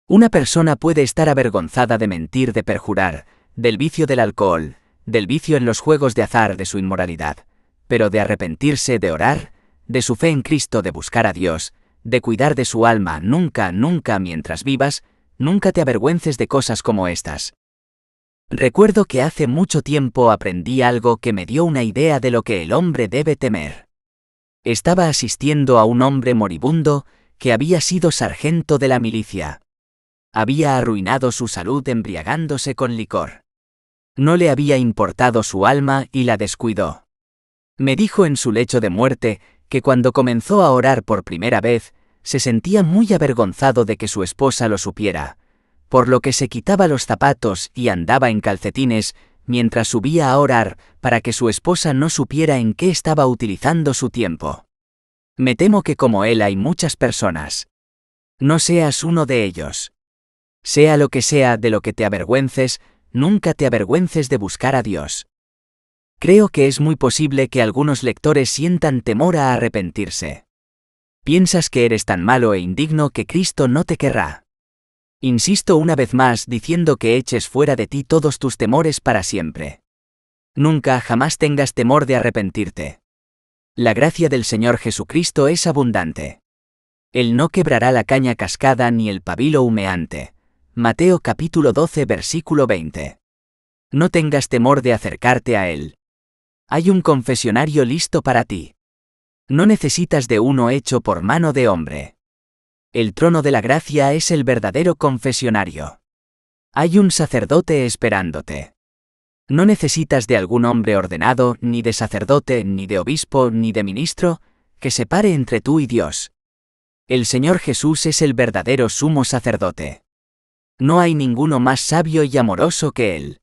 Una persona puede estar avergonzada de mentir, de perjurar, del vicio del alcohol, del vicio en los juegos de azar, de su inmoralidad, pero de arrepentirse, de orar, de su fe en Cristo, de buscar a Dios, de cuidar de su alma, nunca, mientras vivas, nunca te avergüences de cosas como estas. Recuerdo que hace mucho tiempo aprendí algo que me dio una idea de lo que el hombre debe temer. Estaba asistiendo a un hombre moribundo que había sido sargento de la milicia. Había arruinado su salud embriagándose con licor. No le había importado su alma y la descuidó. Me dijo en su lecho de muerte que cuando comenzó a orar por primera vez, se sentía muy avergonzado de que su esposa lo supiera, por lo que se quitaba los zapatos y andaba en calcetines mientras subía a orar para que su esposa no supiera en qué estaba utilizando su tiempo. Me temo que como él hay muchas personas. No seas uno de ellos. Sea lo que sea de lo que te avergüences, nunca te avergüences de buscar a Dios. Creo que es muy posible que algunos lectores sientan temor a arrepentirse. Piensas que eres tan malo e indigno que Cristo no te querrá. Insisto una vez más diciendo que eches fuera de ti todos tus temores para siempre. Nunca jamás tengas temor de arrepentirte. La gracia del Señor Jesucristo es abundante. Él no quebrará la caña cascada ni el pabilo humeante. Mateo capítulo 12 versículo 20. No tengas temor de acercarte a Él. Hay un confesionario listo para ti. No necesitas de uno hecho por mano de hombre. El trono de la gracia es el verdadero confesionario. Hay un sacerdote esperándote. No necesitas de algún hombre ordenado, ni de sacerdote, ni de obispo, ni de ministro, que separe entre tú y Dios. El Señor Jesús es el verdadero sumo sacerdote. No hay ninguno más sabio y amoroso que Él.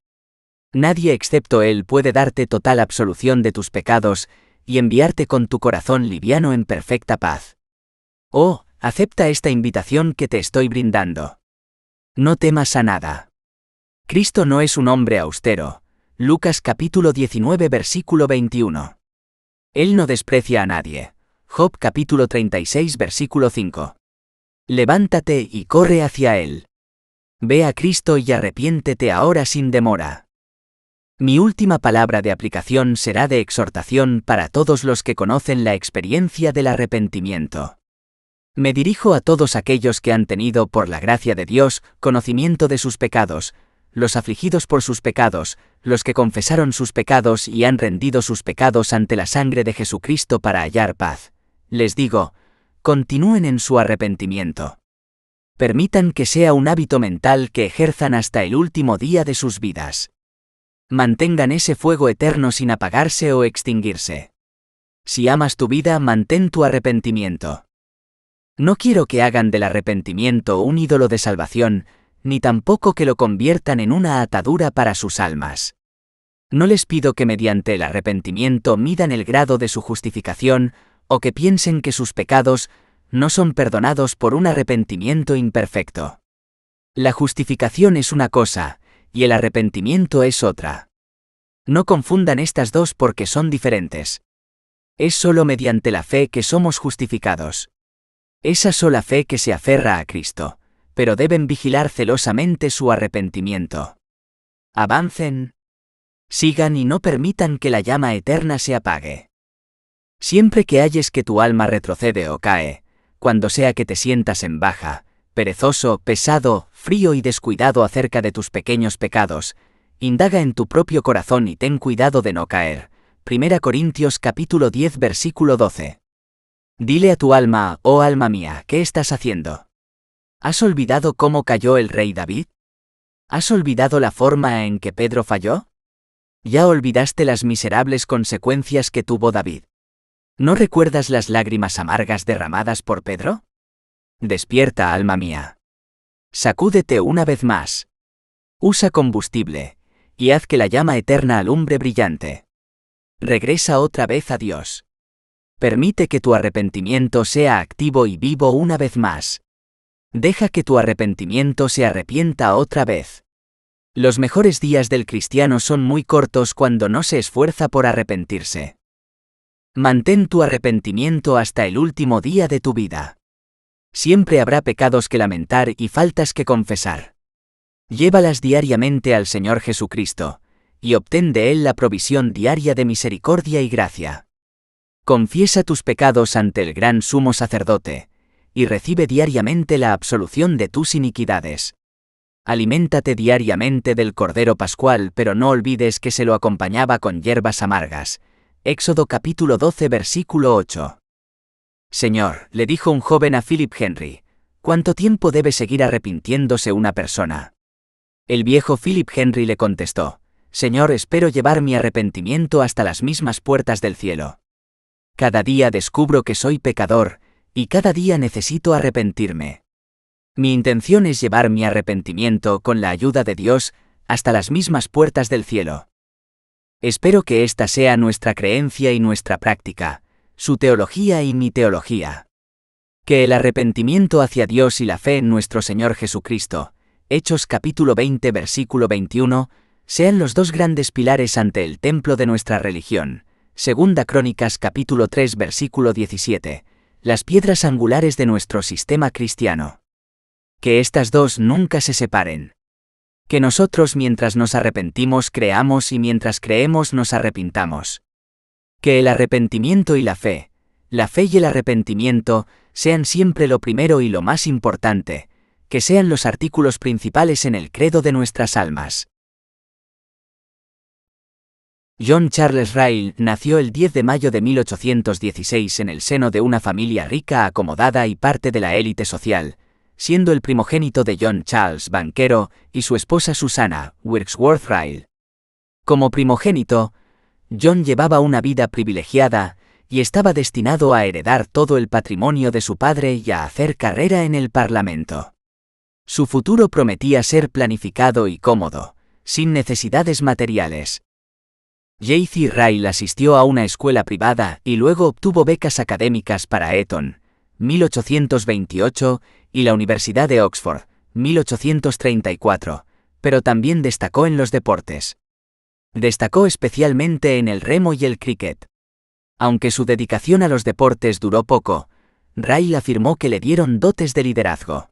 Nadie excepto Él puede darte total absolución de tus pecados y enviarte con tu corazón liviano en perfecta paz. Oh, acepta esta invitación que te estoy brindando. No temas a nada. Cristo no es un hombre austero. Lucas capítulo 19 versículo 21. Él no desprecia a nadie. Job capítulo 36 versículo 5. Levántate y corre hacia Él. Ve a Cristo y arrepiéntete ahora sin demora. Mi última palabra de aplicación será de exhortación para todos los que conocen la experiencia del arrepentimiento. Me dirijo a todos aquellos que han tenido, por la gracia de Dios, conocimiento de sus pecados, los afligidos por sus pecados, los que confesaron sus pecados y han rendido sus pecados ante la sangre de Jesucristo para hallar paz. Les digo, continúen en su arrepentimiento. Permitan que sea un hábito mental que ejerzan hasta el último día de sus vidas. Mantengan ese fuego eterno sin apagarse o extinguirse. Si amas tu vida, mantén tu arrepentimiento. No quiero que hagan del arrepentimiento un ídolo de salvación, ni tampoco que lo conviertan en una atadura para sus almas. No les pido que mediante el arrepentimiento midan el grado de su justificación, o que piensen que sus pecados no son perdonados por un arrepentimiento imperfecto. La justificación es una cosa, y el arrepentimiento es otra. No confundan estas dos porque son diferentes. Es solo mediante la fe que somos justificados. Esa sola fe que se aferra a Cristo, pero deben vigilar celosamente su arrepentimiento. Avancen. Sigan y no permitan que la llama eterna se apague. Siempre que halles que tu alma retrocede o cae, cuando sea que te sientas en baja, perezoso, pesado, frío y descuidado acerca de tus pequeños pecados, indaga en tu propio corazón y ten cuidado de no caer. 1 Corintios capítulo 10 versículo 12. Dile a tu alma, oh alma mía, ¿qué estás haciendo? ¿Has olvidado cómo cayó el rey David? ¿Has olvidado la forma en que Pedro falló? ¿Ya olvidaste las miserables consecuencias que tuvo David? ¿No recuerdas las lágrimas amargas derramadas por Pedro? Despierta, alma mía. Sacúdete una vez más. Usa combustible, y haz que la llama eterna alumbre brillante. Regresa otra vez a Dios. Permite que tu arrepentimiento sea activo y vivo una vez más. Deja que tu arrepentimiento se arrepienta otra vez. Los mejores días del cristiano son muy cortos cuando no se esfuerza por arrepentirse. Mantén tu arrepentimiento hasta el último día de tu vida. Siempre habrá pecados que lamentar y faltas que confesar. Llévalas diariamente al Señor Jesucristo, y obtén de Él la provisión diaria de misericordia y gracia. Confiesa tus pecados ante el gran sumo sacerdote, y recibe diariamente la absolución de tus iniquidades. Aliméntate diariamente del Cordero Pascual, pero no olvides que se lo acompañaba con hierbas amargas. Éxodo capítulo 12 versículo 8. Señor, le dijo un joven a Philip Henry, ¿cuánto tiempo debe seguir arrepintiéndose una persona? El viejo Philip Henry le contestó, Señor, espero llevar mi arrepentimiento hasta las mismas puertas del cielo. Cada día descubro que soy pecador, y cada día necesito arrepentirme. Mi intención es llevar mi arrepentimiento, con la ayuda de Dios, hasta las mismas puertas del cielo. Espero que esta sea nuestra creencia y nuestra práctica, su teología y mi teología. Que el arrepentimiento hacia Dios y la fe en nuestro Señor Jesucristo, Hechos capítulo 20 versículo 21, sean los dos grandes pilares ante el templo de nuestra religión. Segunda Crónicas capítulo 3 versículo 17, las piedras angulares de nuestro sistema cristiano. Que estas dos nunca se separen. Que nosotros mientras nos arrepentimos creamos y mientras creemos nos arrepintamos. Que el arrepentimiento y la fe y el arrepentimiento, sean siempre lo primero y lo más importante, que sean los artículos principales en el credo de nuestras almas. John Charles Ryle nació el 10 de mayo de 1816 en el seno de una familia rica, acomodada y parte de la élite social, siendo el primogénito de John Charles, banquero, y su esposa Susanna Wirksworth Ryle. Como primogénito, John llevaba una vida privilegiada y estaba destinado a heredar todo el patrimonio de su padre y a hacer carrera en el Parlamento. Su futuro prometía ser planificado y cómodo, sin necesidades materiales. J.C. Ryle asistió a una escuela privada y luego obtuvo becas académicas para Eton, 1828, y la Universidad de Oxford, 1834, pero también destacó en los deportes. Destacó especialmente en el remo y el cricket. Aunque su dedicación a los deportes duró poco, Ryle afirmó que le dieron dotes de liderazgo.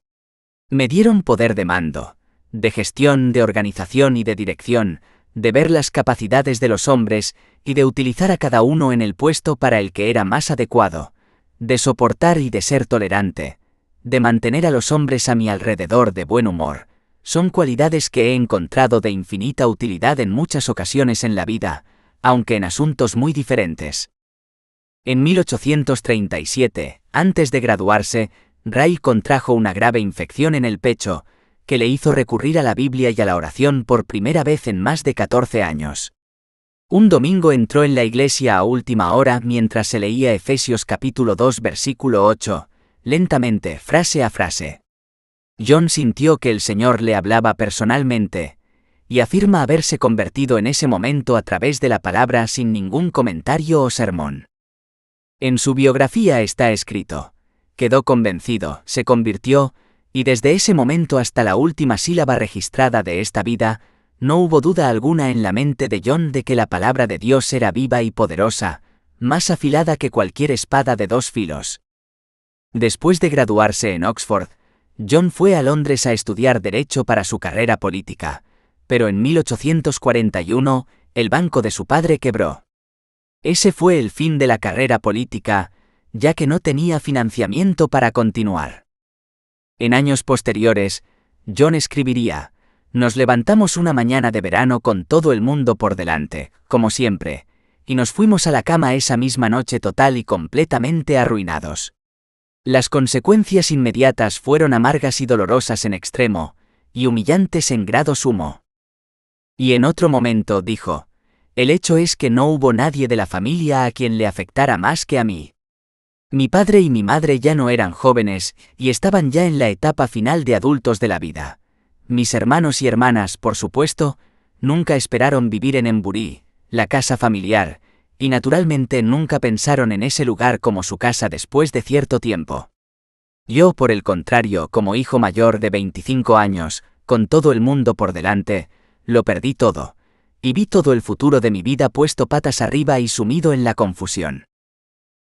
Me dieron poder de mando, de gestión, de organización y de dirección, de ver las capacidades de los hombres y de utilizar a cada uno en el puesto para el que era más adecuado, de soportar y de ser tolerante, de mantener a los hombres a mi alrededor de buen humor. Son cualidades que he encontrado de infinita utilidad en muchas ocasiones en la vida, aunque en asuntos muy diferentes. En 1837, antes de graduarse, Ryle contrajo una grave infección en el pecho, que le hizo recurrir a la Biblia y a la oración por primera vez en más de 14 años. Un domingo entró en la iglesia a última hora mientras se leía Efesios capítulo 2 versículo 8, lentamente, frase a frase. John sintió que el Señor le hablaba personalmente, y afirma haberse convertido en ese momento a través de la palabra sin ningún comentario o sermón. En su biografía está escrito: quedó convencido, se convirtió, y desde ese momento hasta la última sílaba registrada de esta vida, no hubo duda alguna en la mente de John de que la palabra de Dios era viva y poderosa, más afilada que cualquier espada de dos filos. Después de graduarse en Oxford, John fue a Londres a estudiar Derecho para su carrera política, pero en 1841, el banco de su padre quebró. Ese fue el fin de la carrera política, ya que no tenía financiamiento para continuar. En años posteriores, John escribiría: nos levantamos una mañana de verano con todo el mundo por delante, como siempre, y nos fuimos a la cama esa misma noche total y completamente arruinados. Las consecuencias inmediatas fueron amargas y dolorosas en extremo, y humillantes en grado sumo. Y en otro momento dijo: el hecho es que no hubo nadie de la familia a quien le afectara más que a mí. Mi padre y mi madre ya no eran jóvenes, y estaban ya en la etapa final de adultos de la vida. Mis hermanos y hermanas, por supuesto, nunca esperaron vivir en Embury, la casa familiar, y naturalmente nunca pensaron en ese lugar como su casa después de cierto tiempo. Yo, por el contrario, como hijo mayor de 25 años, con todo el mundo por delante, lo perdí todo, y vi todo el futuro de mi vida puesto patas arriba y sumido en la confusión.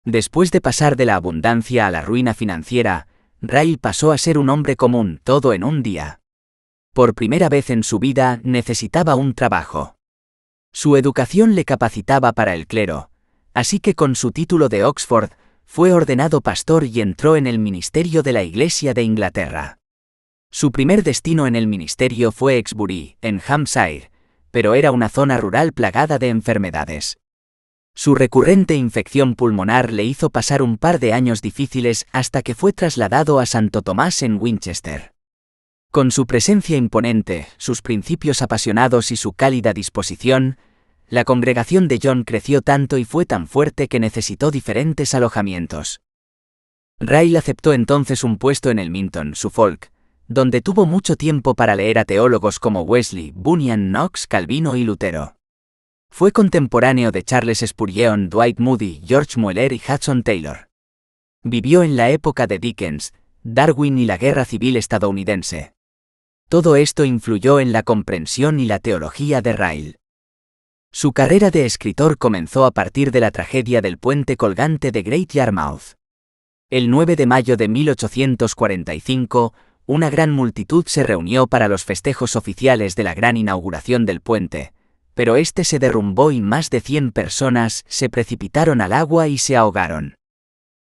Después de pasar de la abundancia a la ruina financiera, Ryle pasó a ser un hombre común, todo en un día. Por primera vez en su vida necesitaba un trabajo. Su educación le capacitaba para el clero, así que con su título de Oxford, fue ordenado pastor y entró en el ministerio de la Iglesia de Inglaterra. Su primer destino en el ministerio fue Exbury, en Hampshire, pero era una zona rural plagada de enfermedades. Su recurrente infección pulmonar le hizo pasar un par de años difíciles hasta que fue trasladado a Santo Tomás en Winchester. Con su presencia imponente, sus principios apasionados y su cálida disposición, la congregación de John creció tanto y fue tan fuerte que necesitó diferentes alojamientos. Ryle aceptó entonces un puesto en el Minton, Suffolk, donde tuvo mucho tiempo para leer a teólogos como Wesley, Bunyan, Knox, Calvino y Lutero. Fue contemporáneo de Charles Spurgeon, Dwight Moody, George Mueller y Hudson Taylor. Vivió en la época de Dickens, Darwin y la Guerra Civil estadounidense. Todo esto influyó en la comprensión y la teología de Ryle. Su carrera de escritor comenzó a partir de la tragedia del puente colgante de Great Yarmouth. El 9 de mayo de 1845, una gran multitud se reunió para los festejos oficiales de la gran inauguración del puente, pero este se derrumbó y más de 100 personas se precipitaron al agua y se ahogaron.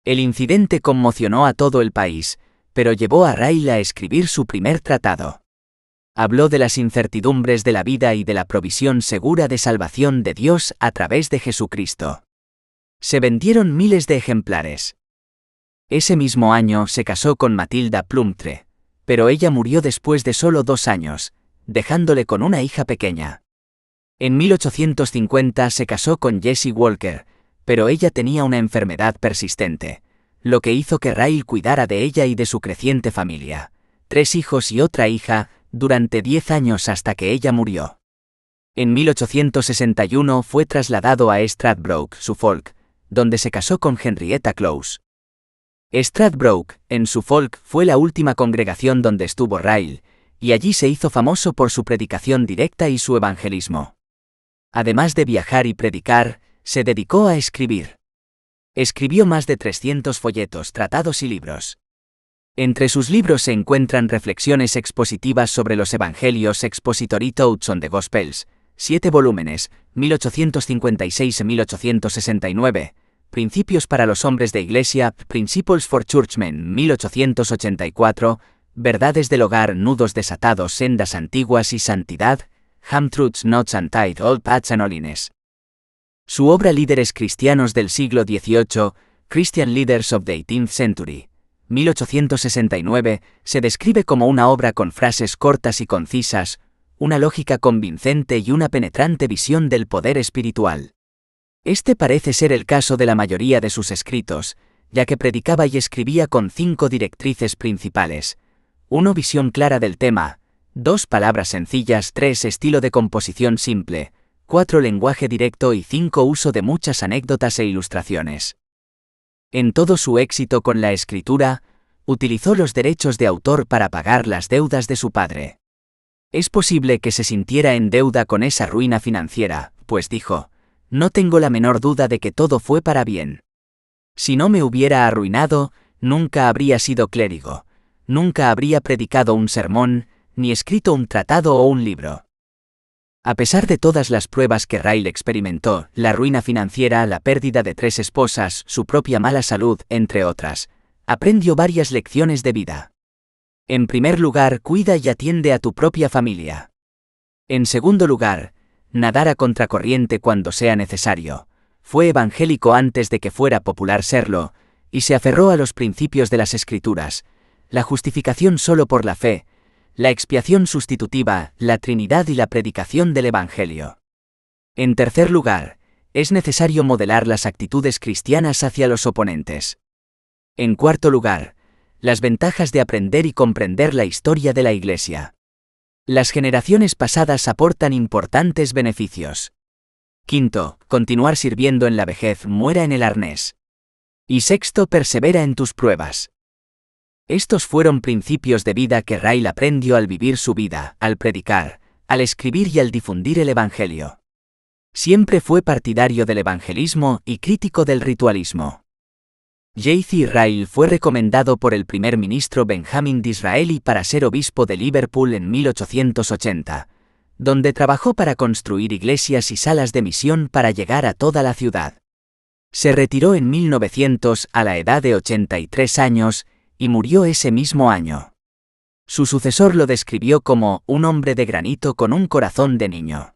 El incidente conmocionó a todo el país, pero llevó a Ryle a escribir su primer tratado. Habló de las incertidumbres de la vida y de la provisión segura de salvación de Dios a través de Jesucristo. Se vendieron miles de ejemplares. Ese mismo año se casó con Matilda Plumtree, pero ella murió después de solo 2 años, dejándole con una hija pequeña. En 1850 se casó con Jessie Walker, pero ella tenía una enfermedad persistente, lo que hizo que Ryle cuidara de ella y de su creciente familia, 3 hijos y otra hija, durante 10 años hasta que ella murió. En 1861 fue trasladado a Stradbroke, Suffolk, donde se casó con Henrietta Close. Stradbroke, en Suffolk, fue la última congregación donde estuvo Ryle, y allí se hizo famoso por su predicación directa y su evangelismo. Además de viajar y predicar, se dedicó a escribir. Escribió más de 300 folletos, tratados y libros. Entre sus libros se encuentran reflexiones expositivas sobre los evangelios, Expository Thoughts on the Gospels, 7 volúmenes, 1856-1869, Principios para los hombres de iglesia, Principles for Churchmen, 1884, Verdades del hogar, Nudos desatados, Sendas antiguas y Santidad, Ham Truths Not Untied, Old Paths and Holiness. Su obra Líderes cristianos del siglo XVIII, Christian Leaders of the 18th Century, 1869, se describe como una obra con frases cortas y concisas, una lógica convincente y una penetrante visión del poder espiritual. Este parece ser el caso de la mayoría de sus escritos, ya que predicaba y escribía con 5 directrices principales: 1. Visión clara del tema; 2. Palabras sencillas; 3. Estilo de composición simple; 4. Lenguaje directo y 5. Uso de muchas anécdotas e ilustraciones. En todo su éxito con la escritura, utilizó los derechos de autor para pagar las deudas de su padre. Es posible que se sintiera en deuda con esa ruina financiera, pues dijo: «No tengo la menor duda de que todo fue para bien. Si no me hubiera arruinado, nunca habría sido clérigo, nunca habría predicado un sermón, ni escrito un tratado o un libro». A pesar de todas las pruebas que Ryle experimentó, la ruina financiera, la pérdida de 3 esposas, su propia mala salud, entre otras, aprendió varias lecciones de vida. En primer lugar, cuida y atiende a tu propia familia. En segundo lugar, nadar a contracorriente cuando sea necesario. Fue evangélico antes de que fuera popular serlo, y se aferró a los principios de las Escrituras: la justificación solo por la fe, la expiación sustitutiva, la Trinidad y la predicación del Evangelio. En tercer lugar, es necesario modelar las actitudes cristianas hacia los oponentes. En cuarto lugar, las ventajas de aprender y comprender la historia de la Iglesia. Las generaciones pasadas aportan importantes beneficios. Quinto, continuar sirviendo en la vejez, muera en el arnés. Y sexto, persevera en tus pruebas. Estos fueron principios de vida que Ryle aprendió al vivir su vida, al predicar, al escribir y al difundir el Evangelio. Siempre fue partidario del evangelismo y crítico del ritualismo. J.C. Ryle fue recomendado por el primer ministro Benjamin Disraeli para ser obispo de Liverpool en 1880, donde trabajó para construir iglesias y salas de misión para llegar a toda la ciudad. Se retiró en 1900 a la edad de 83 años y murió ese mismo año. Su sucesor lo describió como un hombre de granito con un corazón de niño.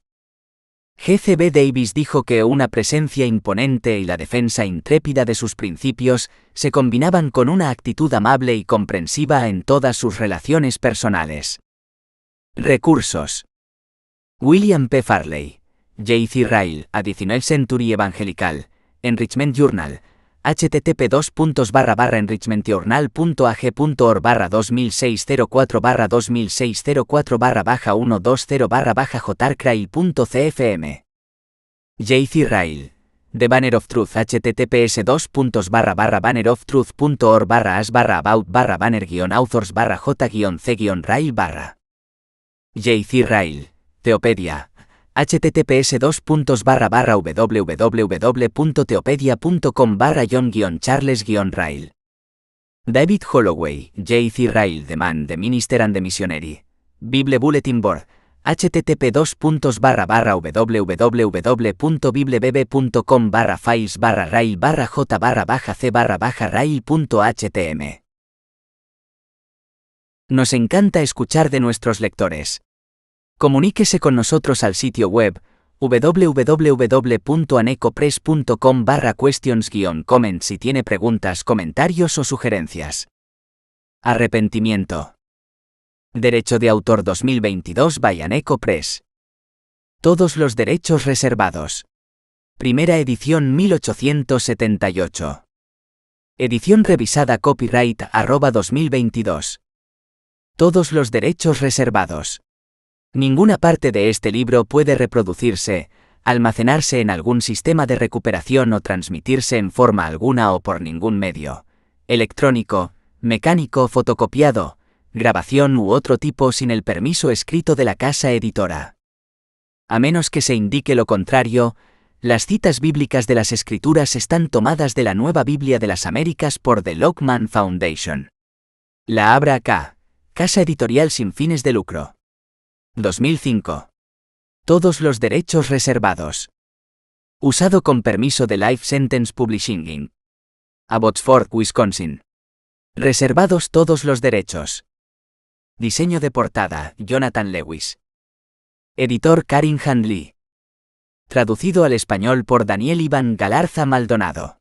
G.C.B. Davis dijo que una presencia imponente y la defensa intrépida de sus principios se combinaban con una actitud amable y comprensiva en todas sus relaciones personales. Recursos: William P. Farley, J.C. Ryle, A 19th Century Evangelical, Enrichment Journal, http://enrichmentjournal.ag.org/200604/2020/120/jrcrail.cfm. J.C. Ryle, The Banner of Truth, https://banneroftruth.org/about/banner-authors/j-c-ryle/. J.C. Ryle, Teopedia, https://www.teopedia.com/John-Charles-Ryle David Holloway, J.C. Ryle, The Man, The Minister and the Missionary. Bible Bulletin Board. http://www.biblebb.com/files/ryle/j/Ryle.htm. Nos encanta escuchar de nuestros lectores. Comuníquese con nosotros al sitio web www.anecopress.com/questions-comments si tiene preguntas, comentarios o sugerencias. Arrepentimiento. Derecho de autor 2022 by Aneco Press. Todos los derechos reservados. Primera edición 1878. Edición revisada copyright @2022. Todos los derechos reservados. Ninguna parte de este libro puede reproducirse, almacenarse en algún sistema de recuperación o transmitirse en forma alguna o por ningún medio, electrónico, mecánico, fotocopiado, grabación u otro tipo sin el permiso escrito de la casa editora. A menos que se indique lo contrario, las citas bíblicas de las Escrituras están tomadas de la Nueva Biblia de las Américas por The Lockman Foundation. La Abra K. Casa editorial sin fines de lucro. 2005. Todos los derechos reservados. Usado con permiso de Life Sentence Publishing Inc. Abbotsford, Wisconsin. Reservados todos los derechos. Diseño de portada, Jonathan Lewis. Editor Karin Handley. Traducido al español por Daniel Iván Galarza Maldonado.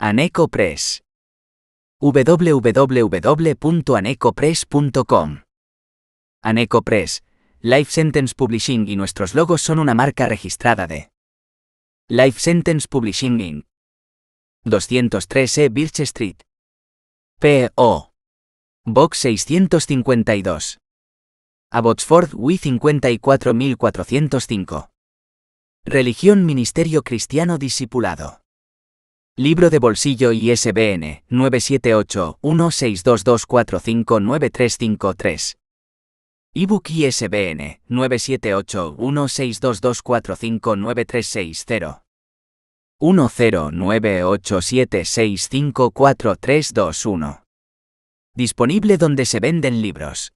Aneco Press. www.anecopress.com. Aneco Press, Life Sentence Publishing y nuestros logos son una marca registrada de Life Sentence Publishing Inc. 203 Birch Street. P.O. Box 652. Abbotsford, WI 54405. Religión Ministerio Cristiano Discipulado. Libro de bolsillo ISBN 978-1622459353. Ebook ISBN 978-1622459360. 109876543321. Disponible donde se venden libros.